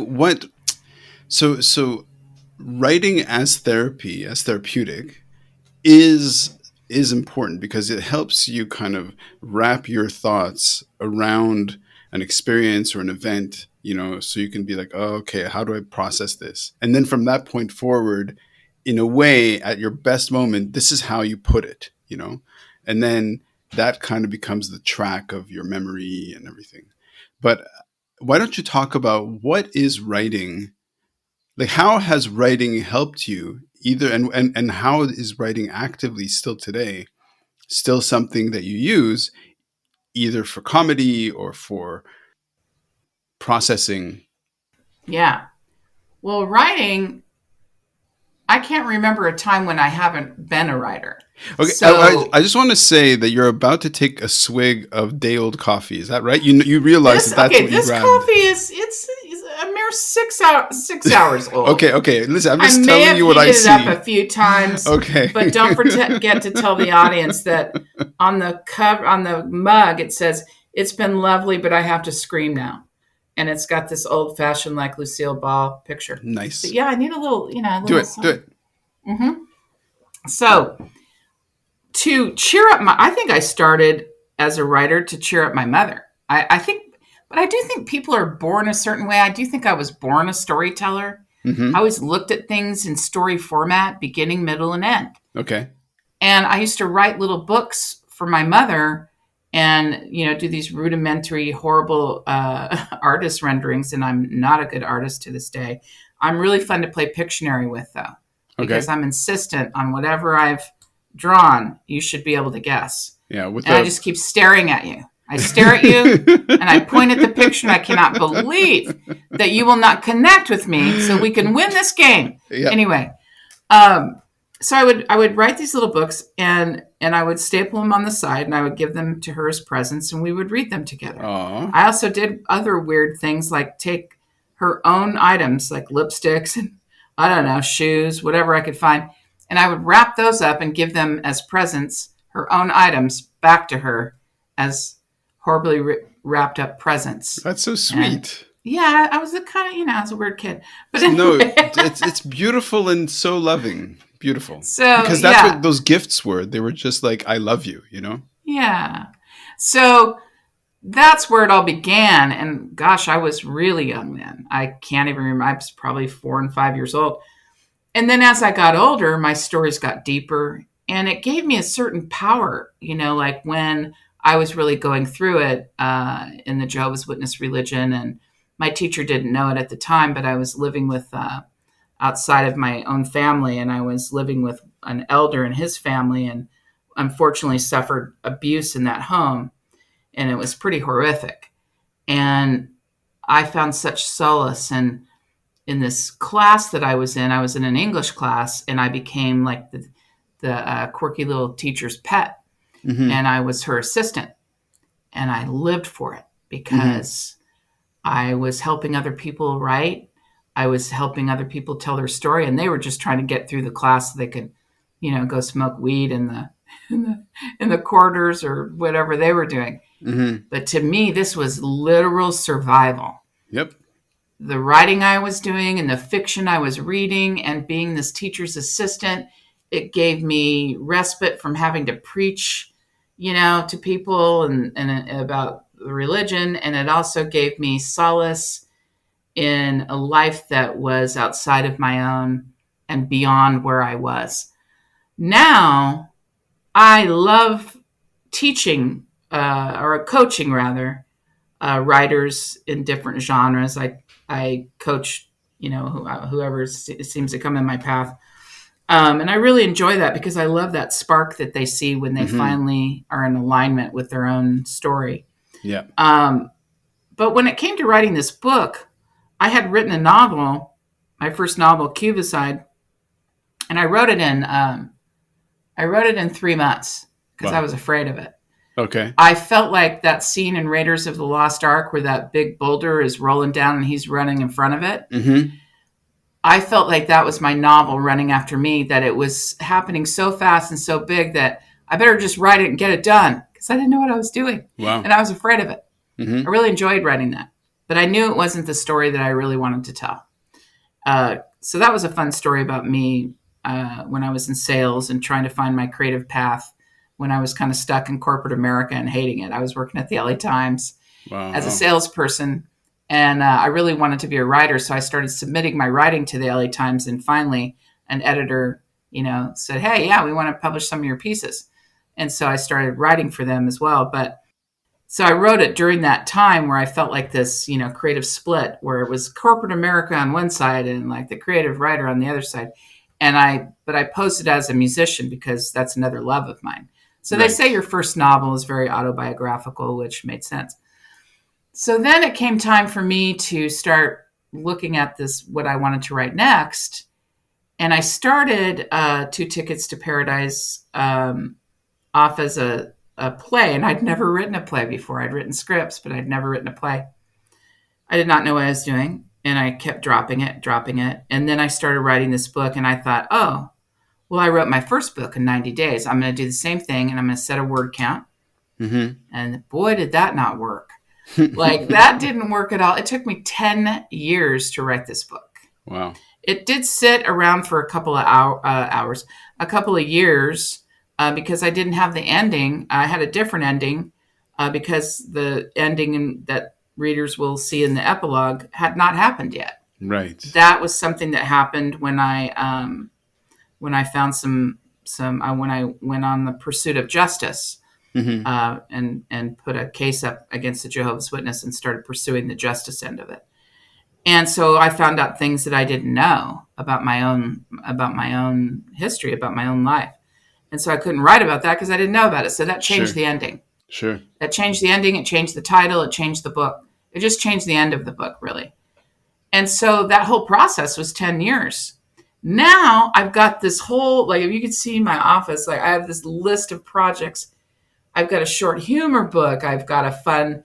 so writing as therapy, as therapeutic, is important because it helps you kind of wrap your thoughts around an experience or an event, so you can be like, oh, okay, how do I process this? And then from that point forward, in a way, at your best moment, this is how you put it, and then that kind of becomes the track of your memory and everything. But why don't you talk about what is writing? Like, how has writing helped you either, and how is writing actively still today, still something that you use either for comedy or for processing? Yeah. Well, writing, I can't remember a time when I haven't been a writer. Okay, so, I just want to say that you're about to take a swig of day-old coffee. Is that right? You realize that's what you grabbed. This coffee is a mere 6 hours old. Okay. Listen, I'm just I may telling have you what I heated see. it up a few times. Okay. But don't forget to tell the audience that on the cover, on the mug, it says, "It's been lovely, but I have to scream now." And it's got this old-fashioned, like, Lucille Ball picture. Nice. But yeah, I need a little, Do it. Mm-hmm. So to cheer up I think I started as a writer to cheer up my mother. I think, but I do think people are born a certain way. I do think I was born a storyteller. Mm-hmm. I always looked at things in story format, beginning, middle, and end. Okay. And I used to write little books for my mother and, do these rudimentary, horrible artist renderings. And I'm not a good artist to this day. I'm really fun to play Pictionary with, though, because I'm insistent on whatever I've drawn, you should be able to guess. Yeah. I just keep staring at you. I stare at you and I point at the picture, and I cannot believe that you will not connect with me so we can win this game. Yep. Anyway, so I would write these little books and I would staple them on the side, and I would give them to her as presents, and we would read them together. Aww. I also did other weird things, like take her own items like lipsticks and, I don't know, shoes, whatever I could find, and I would wrap those up and give them as presents, her own items, back to her as horribly wrapped up presents. That's so sweet. And yeah, I was I was a weird kid. But anyway. No, it's beautiful and so loving. Beautiful. So, because that's what those gifts were. They were just like, I love you, Yeah. So that's where it all began. And gosh, I was really young then. I can't even remember. I was probably 4 and 5 years old. And then as I got older, my stories got deeper, and it gave me a certain power, like when I was really going through it in the Jehovah's Witness religion. And my teacher didn't know it at the time, but I was living with outside of my own family, and I was living with an elder and his family, and unfortunately suffered abuse in that home. And it was pretty horrific. And I found such solace in this class that I was in an English class, and I became like the quirky little teacher's pet. Mm-hmm. And I was her assistant, and I lived for it because I was helping other people write. I was helping other people tell their story, and they were just trying to get through the class so they could, go smoke weed in the corridors or whatever they were doing. Mm-hmm. But to me, this was literal survival. Yep. The writing I was doing and the fiction I was reading and being this teacher's assistant, it gave me respite from having to preach, to people and about the religion. And it also gave me solace in a life that was outside of my own and beyond where I was. Now, I love teaching or coaching rather, writers in different genres. I coach, whoever seems to come in my path. And I really enjoy that because I love that spark that they see when they finally are in alignment with their own story. Yeah. But when it came to writing this book, I had written a novel, my first novel, Cubicide, and I wrote it in 3 months because I was afraid of it. Okay. I felt like that scene in Raiders of the Lost Ark where that big boulder is rolling down and he's running in front of it. Mm-hmm. I felt like that was my novel running after me, that it was happening so fast and so big that I better just write it and get it done because I didn't know what I was doing. Wow. And I was afraid of it. Mm-hmm. I really enjoyed writing that, but I knew it wasn't the story that I really wanted to tell. So that was a fun story about me when I was in sales and trying to find my creative path when I was kind of stuck in corporate America and hating it. I was working at the LA Times as a salesperson, and I really wanted to be a writer. So I started submitting my writing to the LA Times, and finally an editor, said, "Hey, yeah, we want to publish some of your pieces." And so I started writing for them as well. But so I wrote it during that time where I felt like this, creative split where it was corporate America on one side and like the creative writer on the other side. But I posed it as a musician because that's another love of mine. So They say your first novel is very autobiographical, which made sense. So then it came time for me to start looking at what I wanted to write next. And I started 2 Tickets to Paradise off as a play. And I'd never written a play before. I'd written scripts, but I'd never written a play. I did not know what I was doing. and I kept dropping it. And then I started writing this book, and I thought, oh, well, I wrote my first book in 90 days. I'm going to do the same thing, and I'm going to set a word count. Mm-hmm. And boy, did that not work. Like, that didn't work at all. It took me 10 years to write this book. Wow. It did sit around for a couple of hours, a couple of years, because I didn't have the ending. I had a different ending because the ending that readers will see in the epilogue had not happened yet. Right. That was something that happened when I found when I went on the pursuit of justice. Mm-hmm. And put a case up against the Jehovah's Witness and started pursuing the justice end of it. And so I found out things that I didn't know about my own history, about my own life. And so I couldn't write about that because I didn't know about it. So that changed the ending. Sure. That changed the ending. It changed the title. It changed the book. It just changed the end of the book, really. And so that whole process was 10 years. Now I've got this whole, like, if you could see my office, like, I have this list of projects. I've got a short humor book. I've got a fun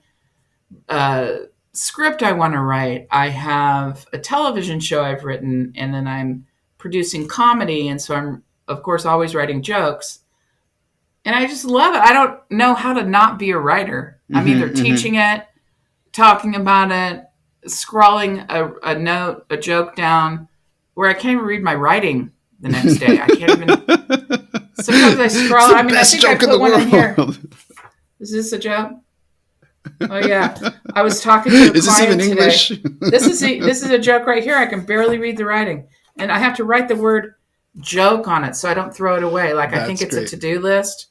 script I want to write. I have a television show I've written, and then I'm producing comedy. And so I'm, of course, always writing jokes. And I just love it. I don't know how to not be a writer. I'm either teaching it, talking about it, scrawling a note, a joke down, where I can't even read my writing the next day. I can't even... Sometimes I scroll. I mean, I think I put one in here. Is this a joke? Oh yeah, I was talking to a client today. Is this even English? This is a joke right here. I can barely read the writing, and I have to write the word "joke" on it so I don't throw it away. Like, I think it's a to-do list.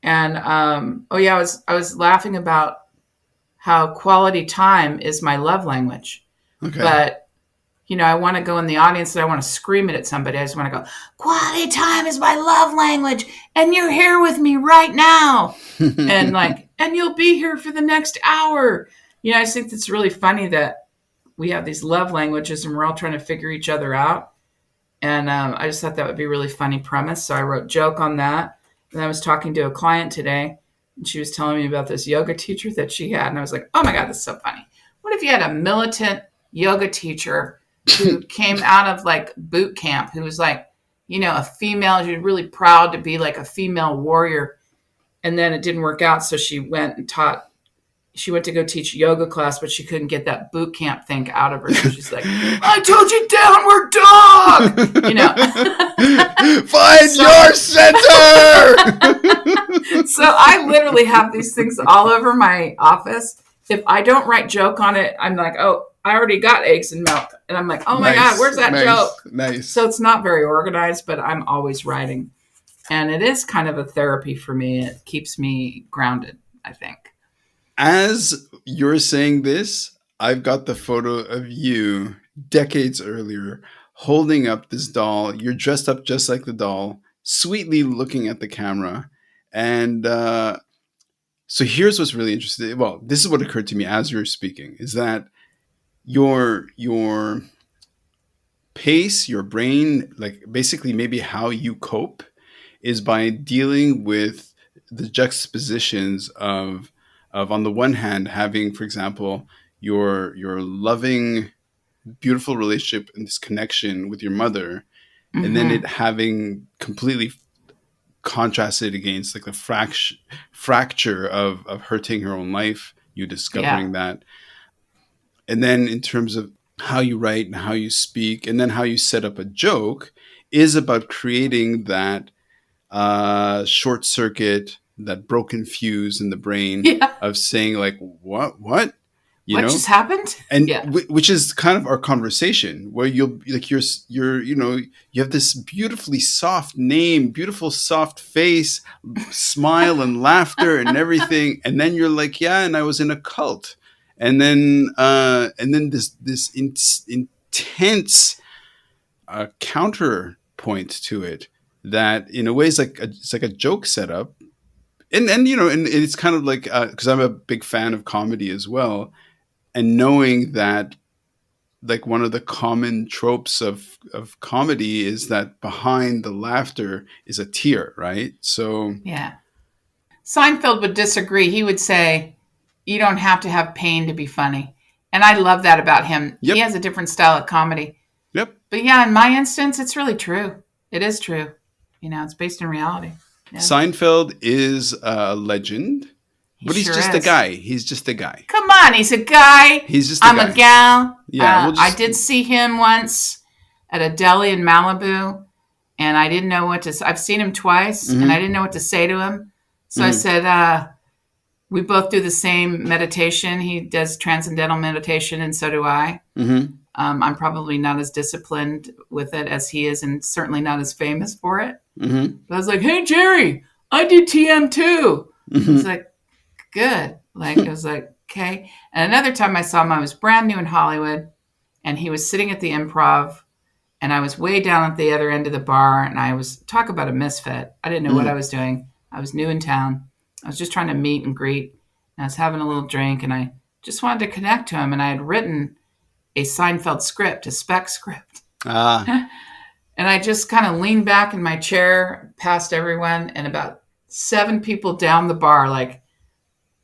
And I was laughing about how quality time is my love language. Okay. But I want to go in the audience and I want to scream it at somebody. I just want to go, quality time is my love language. And you're here with me right now. and you'll be here for the next hour. I just think it's really funny that we have these love languages and we're all trying to figure each other out. And I just thought that would be a really funny premise. So I wrote joke on that. And I was talking to a client today and she was telling me about this yoga teacher that she had. And I was like, oh my God, this is so funny. What if you had a militant yoga teacher who came out of like boot camp, who was like, a female, she was really proud to be like a female warrior. And then it didn't work out. So she went to go teach yoga class, but she couldn't get that boot camp thing out of her. So she's like, I told you downward dog, Find your center. So I literally have these things all over my office. If I don't write joke on it, I'm like, oh, I already got eggs and milk. And I'm like, oh my God, where's that joke? Nice. So it's not very organized, but I'm always writing. And it is kind of a therapy for me. It keeps me grounded, I think. As you're saying this, I've got the photo of you decades earlier holding up this doll. You're dressed up just like the doll, sweetly looking at the camera. And so here's what's really interesting. Well, this is what occurred to me as you're speaking, is that your pace, your brain, like basically maybe how you cope is by dealing with the juxtapositions of on the one hand, having, for example, your loving, beautiful relationship and this connection with your mother, and then it having completely contrasted against like the fracture of her taking her own life, you discovering that. And then in terms of how you write and how you speak, and then how you set up a joke is about creating that short circuit, that broken fuse in the brain of saying like, what what just happened? And which is kind of our conversation, where you're you have this beautifully soft name, beautiful soft face, smile and laughter and everything, and then you're like, and I was in a cult, and then this intense counterpoint to it that in a way is like it's like a joke setup, and it's kind of like because I'm a big fan of comedy as well. And knowing that, like, one of the common tropes of comedy is that behind the laughter is a tear, right? So Seinfeld would disagree. He would say, "You don't have to have pain to be funny." And I love that about him. Yep. He has a different style of comedy. Yep. But yeah, in my instance, it's really true. It is true. It's based in reality. Yeah. Seinfeld is a legend, but he's sure just a is. guy. He's just a guy. Come on, he's a guy. He's just a I'm guy. a gal. Yeah, I did see him once at a deli in Malibu, and I didn't know what to say. I've seen him twice, and I didn't know what to say to him. So I said, we both do the same meditation. He does transcendental meditation, and so do I. Mm-hmm. I'm probably not as disciplined with it as he is, and certainly not as famous for it. Mm-hmm. But I was like, "Hey, Jerry, I do TM too." Mm-hmm. He was like, "Good." Like, I was like, "Okay." And another time I saw him, I was brand new in Hollywood, and he was sitting at the Improv, and I was way down at the other end of the bar, and I was, talk about a misfit. I didn't know what I was doing. I was new in town. I was just trying to meet and greet, and I was having a little drink, and I just wanted to connect to him, and I had written a Seinfeld script, a spec script. Ah. And I just kind of leaned back in my chair past everyone, and about 7 people down the bar, like,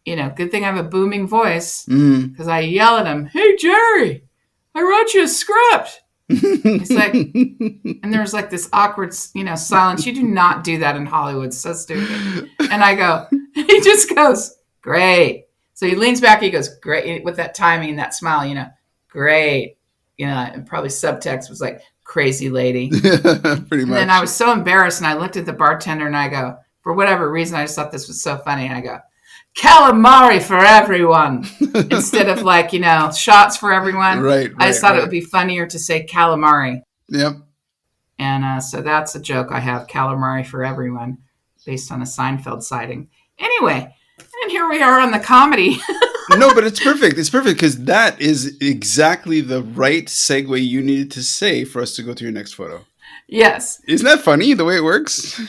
good thing I have a booming voice, because I yell at him, "Hey, Jerry, I wrote you a script." He's like, and there was like this awkward, silence. You do not do that in Hollywood. So stupid. And I go, he just goes, "Great." So he leans back. He goes, "Great," with that timing and that smile, "Great." And probably subtext was like, "Crazy lady." Pretty And much. then I was so embarrassed, and I looked at the bartender, and I go, for whatever reason, I just thought this was so funny. And I go, "Calamari for everyone," instead of like, shots for everyone. Right. I just thought it would be funnier to say calamari. Yep. And so that's a joke I have, calamari for everyone, based on a Seinfeld sighting. Anyway, and here we are on the comedy. No, but it's perfect. It's perfect because that is exactly the right segue you needed to say for us to go to your next photo. Yes. Isn't that funny, the way it works?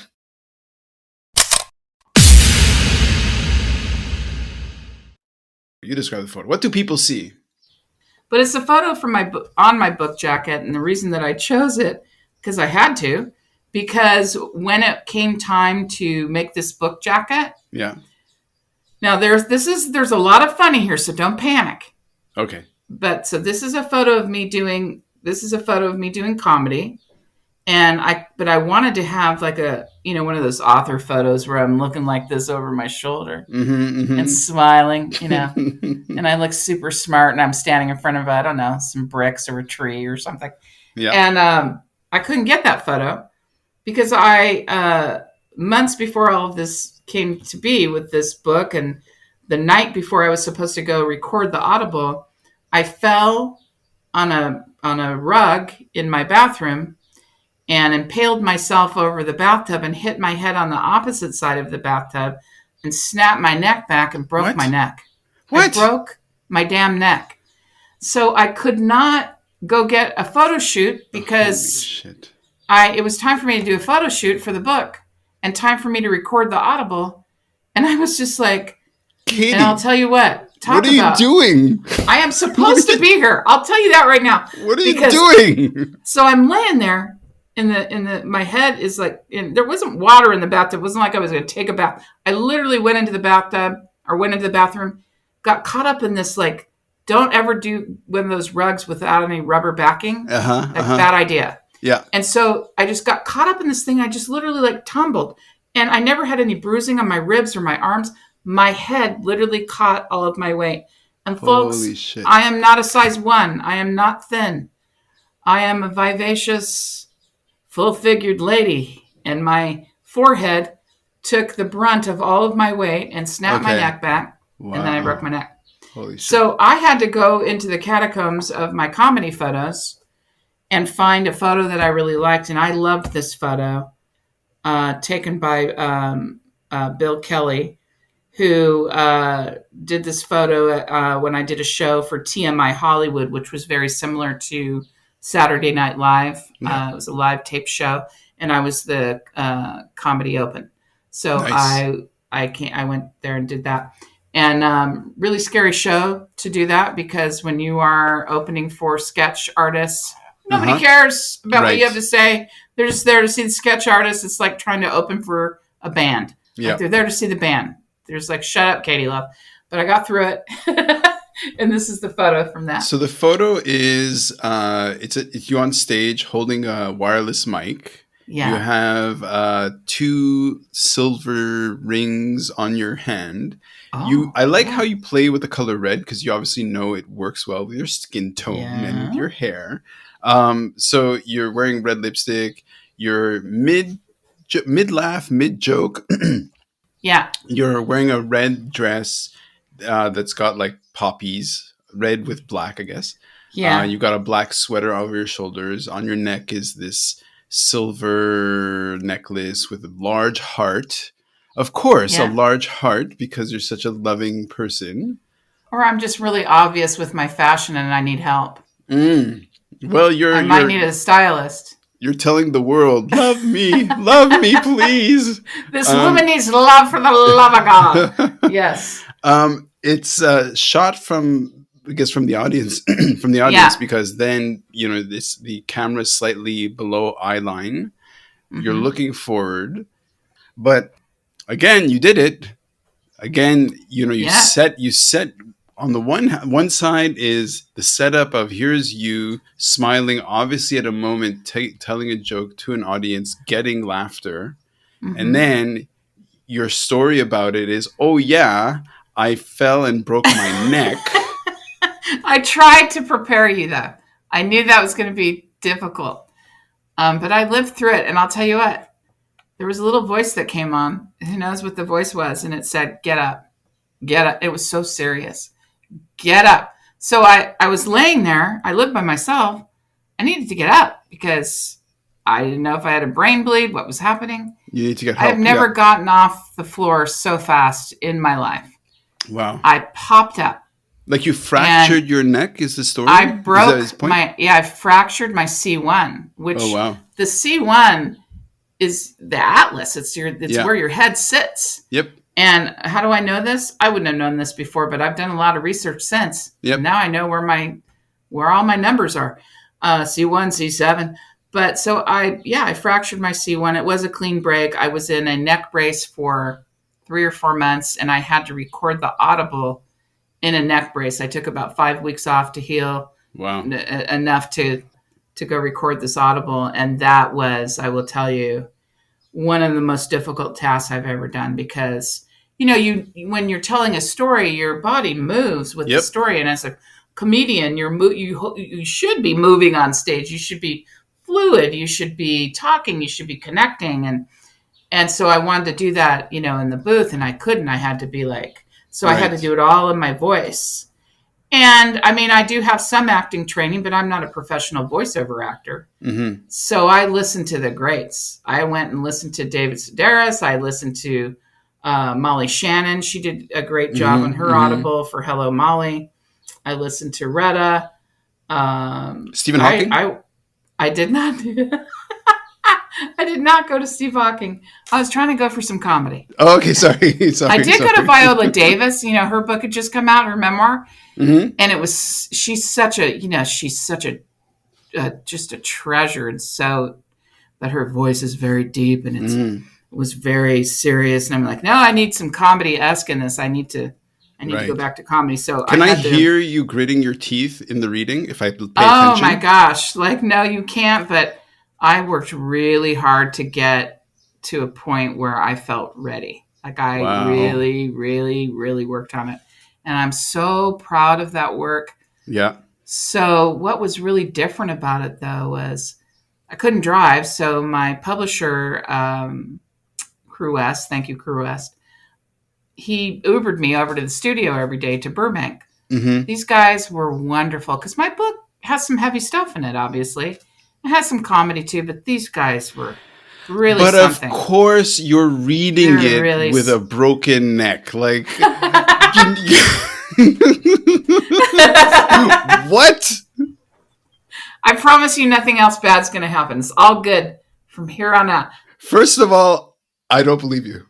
You describe the photo. What do people see? But it's a photo from on my book jacket, and the reason that I chose it, because I had to, because when it came time to make this book jacket, Yeah. now there's a lot of funny here, so don't panic. Okay. But so this is a photo of me doing comedy, and I wanted to have like a one of those author photos where I'm looking like this over my shoulder and smiling, and I look super smart, and I'm standing in front of, I don't know, some bricks or a tree or something. Yeah. And I couldn't get that photo because I months before all of this came to be with this book, and the night before I was supposed to go record the Audible, I fell on a rug in my bathroom and impaled myself over the bathtub and hit my head on the opposite side of the bathtub and snapped my neck back and broke my neck. What? I broke my damn neck. So I could not go get a photo shoot because it was time for me to do a photo shoot for the book and time for me to record the Audible. And I was just like, Katie, and I'll tell you what are you doing? I am supposed to be here. I'll tell you that right now. What are you doing? So I'm laying there. My head is like, there wasn't water in the bathtub. It wasn't like I was going to take a bath. I literally went into the bathroom, got caught up in this, like, don't ever do one of those rugs without any rubber backing. Bad idea. Yeah. And so I just got caught up in this thing. I just literally like tumbled, and I never had any bruising on my ribs or my arms. My head literally caught all of my weight. And folks, holy shit. I am not a size 1. I am not thin. I am a vivacious, full-figured lady, and my forehead took the brunt of all of my weight and snapped my neck back, and then I broke my neck. Holy shit. So I had to go into the catacombs of my comedy photos and find a photo that I really liked, and I loved this photo taken by Bill Kelly, who did this photo when I did a show for TMI Hollywood, which was very similar to Saturday Night Live. It was a live tape show, and I was the comedy open. So nice. I went there and did that, and really scary show to do that, because when you are opening for sketch artists, nobody cares about what you have to say. They're just there to see the sketch artists. It's like trying to open for a band. Like, they're there to see the band. There's like, shut up, Katie Love. But I got through it. And this is the photo from that. So the photo is it's you on stage holding a wireless mic. You Yeah. have 2 silver rings on your hand. Oh, I like how yeah. you play with the color red because you obviously know it works well with your skin tone and Yeah. your hair. So you're wearing red lipstick. You're mid laugh, mid joke. Yeah. You're wearing a red dress that's got like poppies, red with black, I guess. Yeah. You got a black sweater over your shoulders. On your neck is this silver necklace with a large heart. Of course, a Yeah. large heart because you're such a loving person. Or I'm just really obvious with my fashion and I need help. Mm. Well, I might need a stylist. you're telling the world, love me, please. This woman needs love for the love of God. Yes. It's shot from, I guess, from the audience, Yeah. because then the camera's slightly below eye line. You're Mm-hmm. looking forward, but again, you did it. Again, you set on the one side is the setup of here's you smiling, obviously at a moment, telling a joke to an audience, getting laughter, and Mm-hmm. then your story about it is, oh yeah, I fell and broke my neck. I tried to prepare you, though. I knew that was going to be difficult. But I lived through it. And I'll tell you what, there was a little voice that came on. Who knows what the voice was? And it said, get up, get up. It was so serious. Get up. So I was laying there. I lived by myself. I needed to get up because I didn't know if I had a brain bleed, what was happening. You need to get I help. have never gotten off the floor so fast in my life. Wow. I popped up. Like you fractured your neck is the story? I broke my... I fractured my C1, which oh, wow. The C1 is the atlas. It's where your head sits. Yep. And how do I know this? I wouldn't have known this before, but I've done a lot of research since. Yep. Now I know where all my numbers are. C1, C7. But so I fractured my C1. It was a clean break. I was in a neck brace for 3 or 4 months, and I had to record the audible in a neck brace. I took about 5 weeks off to heal. Wow. Enough to go record this audible. And that was, I will tell you, one of the most difficult tasks I've ever done because, when you're telling a story, your body moves with the story. And as a comedian, you should be moving on stage. You should be fluid. You should be talking. You should be connecting. And so I wanted to do that, in the booth, and I couldn't. I had to be like, I had to do it all in my voice. And I mean, I do have some acting training, but I'm not a professional voiceover actor. Mm-hmm. So I listened to the greats. I went and listened to David Sedaris. I listened to Molly Shannon. She did a great job on her audible for Hello, Molly. I listened to Retta. Stephen Hawking? I did not do that. I did not go to Steve Hawking. I was trying to go for some comedy. Oh, okay, sorry. I did go to Viola Davis. Her book had just come out, her memoir, and she's such a just a treasure, and so, but her voice is very deep, and it was very serious. And I'm like, no, I need some comedy-esque in this. I need to go back to comedy. So can I hear you gritting your teeth in the reading if I pay attention? Oh my gosh! Like, no, you can't. But I worked really hard to get to a point where I felt ready. Like I really, really, really worked on it. And I'm so proud of that work. Yeah. So what was really different about it, though, was I couldn't drive. So my publisher, Crew West, thank you, Crew West, he Ubered me over to the studio every day to Burbank. Mm-hmm. These guys were wonderful because my book has some heavy stuff in it, obviously. It has some comedy too, but these guys were really something. But of course, you're reading it with a broken neck. Like, what? I promise you nothing else bad's going to happen. It's all good from here on out. First of all, I don't believe you.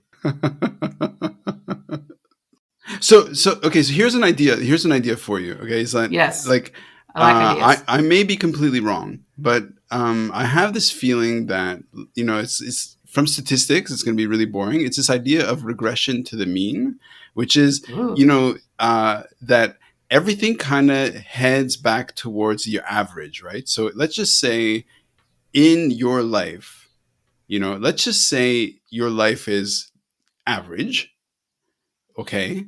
So here's an idea. Here's an idea for you. Okay, so yes, like I may be completely wrong, but I have this feeling that it's from statistics. It's going to be really boring. It's this idea of regression to the mean, which is that everything kind of heads back towards your average, right? So let's just say in your life, let's just say your life is average, okay?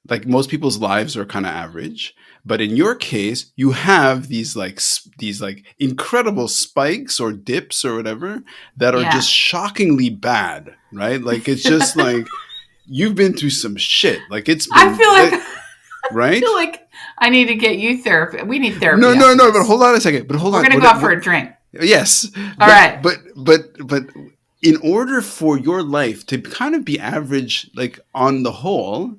Like most people's lives are kind of average, but in your case, you have these like incredible spikes or dips or whatever that are Yeah. just shockingly bad, right? Like it's just like you've been through some shit. Like it's I been feel like I right? feel like I need to get you therapy. We need therapy No, no, after no. But this. hold on a second. But hold We're on. gonna go out for a drink. Yes, All right. but in order for your life to kind of be average, like on the whole,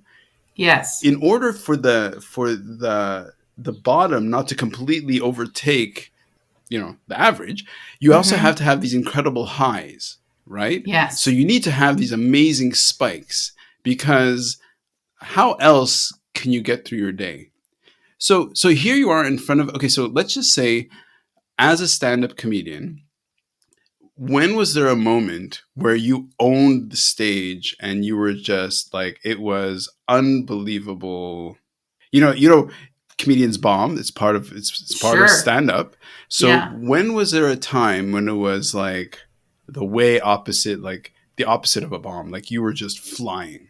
Yes. in order for the bottom not to completely overtake, the average, you also have to have these incredible highs, right? So Yes. you need to have these amazing spikes because how else can you get through your day? So here you are in front of, okay, so let's just say as a stand-up comedian, when was there a moment where you owned the stage and you were just like, it was unbelievable? Comedians bomb. It's part of Sure. stand-up. So Yeah. when was there a time when it was like the way opposite, like the opposite of a bomb? Like you were just flying.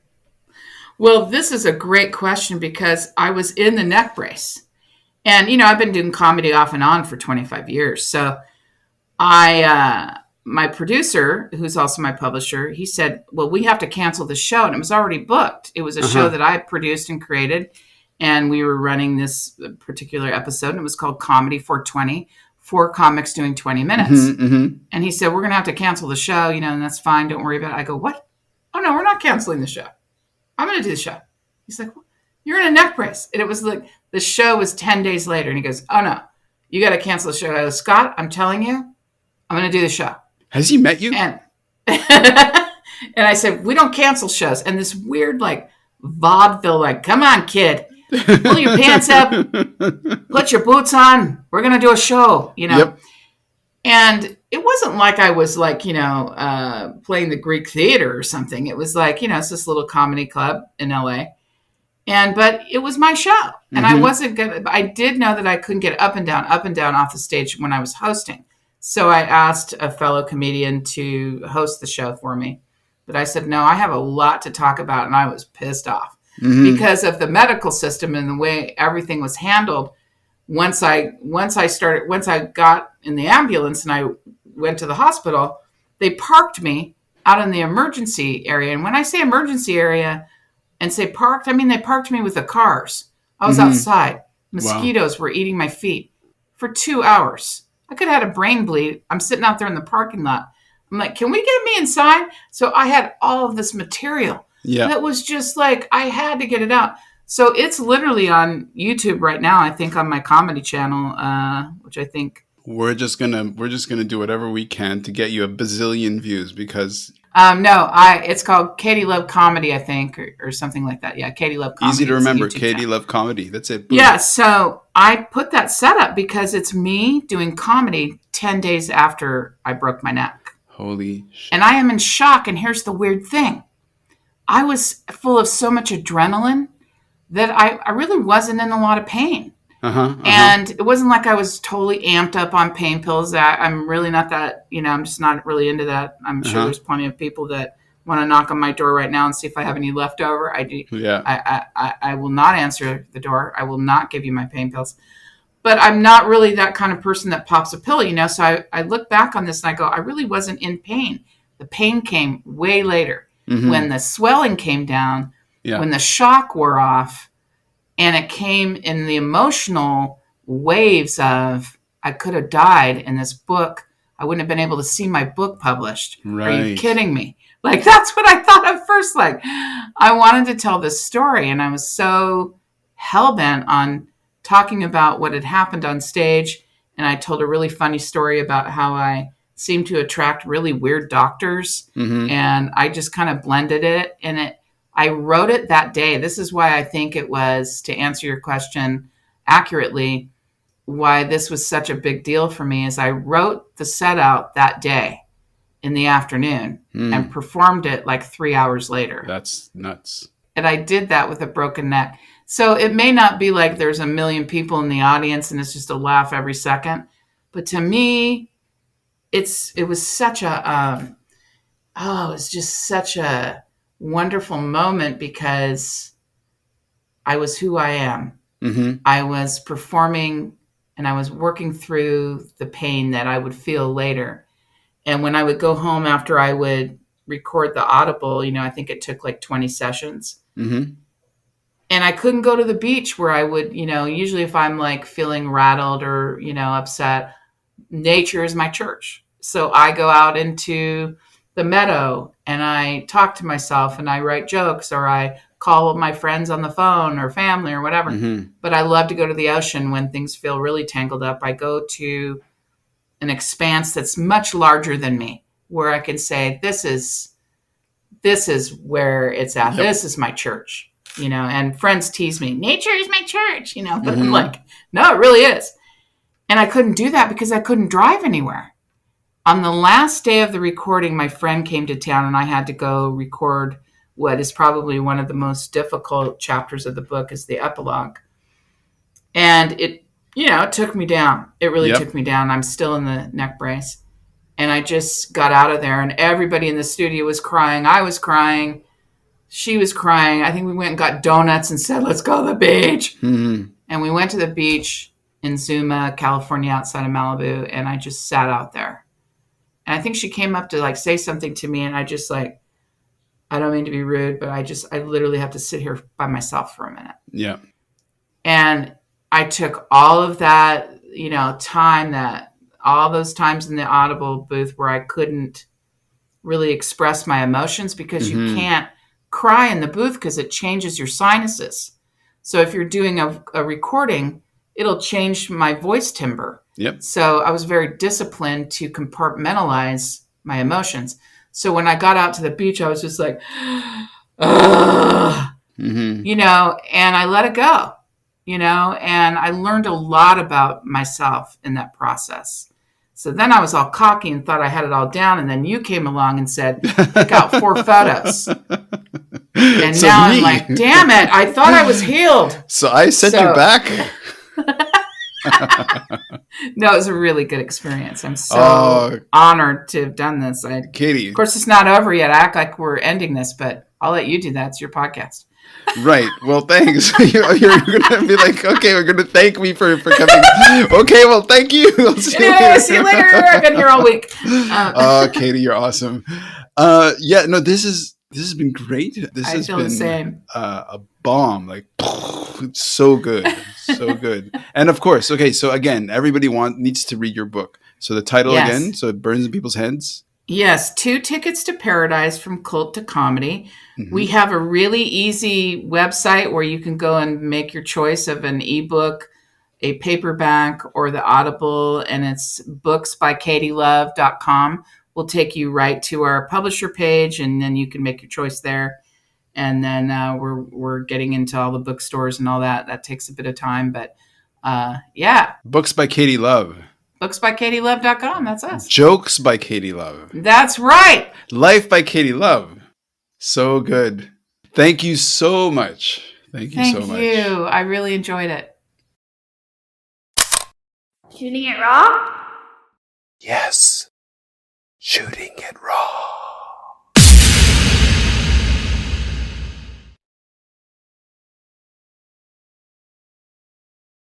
Well, this is a great question because I was in the neck brace. And, I've been doing comedy off and on for 25 years. So my producer, who's also my publisher, he said, well, we have to cancel the show. And it was already booked. It was a show Uh-huh. that I produced and created. And we were running this particular episode. And it was called Comedy 420, 4 comics doing 20 minutes. Mm-hmm, mm-hmm. And he said, we're going to have to cancel the show, and that's fine. Don't worry about it. I go, what? Oh, no, we're not canceling the show. I'm going to do the show. He's like, you're in a neck brace. And it was like, the show was 10 days later. And he goes, oh, no, you got to cancel the show. I go, Scott, I'm telling you, I'm going to do the show. Has he met you? And and I said, we don't cancel shows. And this weird, like, vaudeville, like, come on, kid, pull your pants up, put your boots on. We're going to do a show, Yep. And it wasn't like I was like, playing the Greek theater or something. It was like, it's this little comedy club in LA. But it was my show. And I wasn't going to, I did know that I couldn't get up and down off the stage when I was hosting. So I asked a fellow comedian to host the show for me. But I said, no, I have a lot to talk about. And I was pissed off because of the medical system and the way everything was handled. Once I got in the ambulance and I went to the hospital, they parked me out in the emergency area. And when I say emergency area and say parked, I mean they parked me with the cars. I was outside. Mosquitoes were eating my feet for 2 hours. I could have had a brain bleed. I'm sitting out there in the parking lot. I'm like, can we get me inside? So I had all of this material. Yeah. That was just like, I had to get it out. So it's literally on YouTube right now, I think on my comedy channel, which I think. We're just gonna do whatever we can to get you a bazillion views because it's called Katie Love Comedy, I think, or something like that. Yeah, Katie Love Comedy. Easy to remember, Katie Love Comedy. That's it. Boom. Yeah, so I put that setup because it's me doing comedy 10 days after I broke my neck. Holy shit. And I am in shock, and here's the weird thing. I was full of so much adrenaline that I really wasn't in a lot of pain. And it wasn't like I was totally amped up on pain pills. I'm really not that, I'm just not really into that. I'm sure there's plenty of people that want to knock on my door right now and see if I have any left over. I do. Yeah. I will not answer the door. I will not give you my pain pills. But I'm not really that kind of person that pops a pill, So I look back on this and I go, I really wasn't in pain. The pain came way later. When the swelling came down, when the shock wore off, and it came in the emotional waves of, I could have died in this book. I wouldn't have been able to see my book published. Right. Are you kidding me? Like, that's what I thought at first. Like, I wanted to tell this story, and I was so hell-bent on talking about what had happened on stage. And I told a really funny story about how I seemed to attract really weird doctors. And I just kind of blended it. And I wrote it that day. This is why I think it was, to answer your question accurately, why this was such a big deal for me is I wrote the set out that day in the afternoon and performed it like 3 hours later. That's nuts. And I did that with a broken neck. So it may not be like there's a million people in the audience and it's just a laugh every second. But to me, it was such a, it was just such a wonderful moment because I was who I am. Mm-hmm. I was performing and I was working through the pain that I would feel later. And when I would go home after I would record the audible, I think it took like 20 sessions. Mm-hmm. And I couldn't go to the beach where I would, usually if I'm like feeling rattled or, upset, nature is my church. So I go out into the meadow and I talk to myself and I write jokes or I call my friends on the phone or family or whatever. Mm-hmm. But I love to go to the ocean when things feel really tangled up. I go to an expanse that's much larger than me where I can say, this is where it's at. Yep. This is my church, and friends tease me, nature is my church, but Mm-hmm. I'm like, no, it really is. And I couldn't do that because I couldn't drive anywhere. On the last day of the recording, my friend came to town and I had to go record what is probably one of the most difficult chapters of the book is the epilogue. And it took me down. It really Yep. took me down. I'm still in the neck brace. And I just got out of there and everybody in the studio was crying. I was crying. She was crying. I think we went and got donuts and said, let's go to the beach. Mm-hmm. And we went to the beach in Zuma, California, outside of Malibu. And I just sat out there. And I think she came up to like say something to me. And I just like, I don't mean to be rude, but I literally have to sit here by myself for a minute. Yeah. And I took all of that, time, all those times in the Audible booth where I couldn't really express my emotions because Mm-hmm. you can't cry in the booth because it changes your sinuses. So if you're doing a recording, it'll change my voice timbre. Yep. So I was very disciplined to compartmentalize my emotions. So when I got out to the beach, I was just like, Mm-hmm. And I let it go, and I learned a lot about myself in that process. So then I was all cocky and thought I had it all down. And then you came along and said, pick out 4 photos. And So now I'm me. like, damn it, I thought I was healed. So I sent you back. No, it was a really good experience. I'm so honored to have done this. Katie. Of course, it's not over yet. I act like we're ending this, but I'll let you do that. It's your podcast. Right. Well, thanks. You're going to be like, okay, we're going to thank me for coming. Okay, well, thank you. I'll see you later. See you later. I've been here all week. Katie, you're awesome. Yeah, no, this has been great. This has feel been the same. A bomb. Like, it's so good. So good. And of course, okay, so again, everybody needs to read your book. So the title again, so it burns in people's heads. Yes, 2 Tickets to Paradise from Cult to Comedy. Mm-hmm. We have a really easy website where you can go and make your choice of an ebook, a paperback, or the Audible, and it's booksbykatielove.com. We'll take you right to our publisher page, and then you can make your choice there. And then we're getting into all the bookstores and all that. That takes a bit of time, but yeah. Books by Katie Love. Booksbykatielove.com. That's us. Jokes by Katie Love. That's right. Life by Katie Love. So good. Thank you so much. Thank you so much. Thank you. I really enjoyed it. Shooting it raw? Yes. Shooting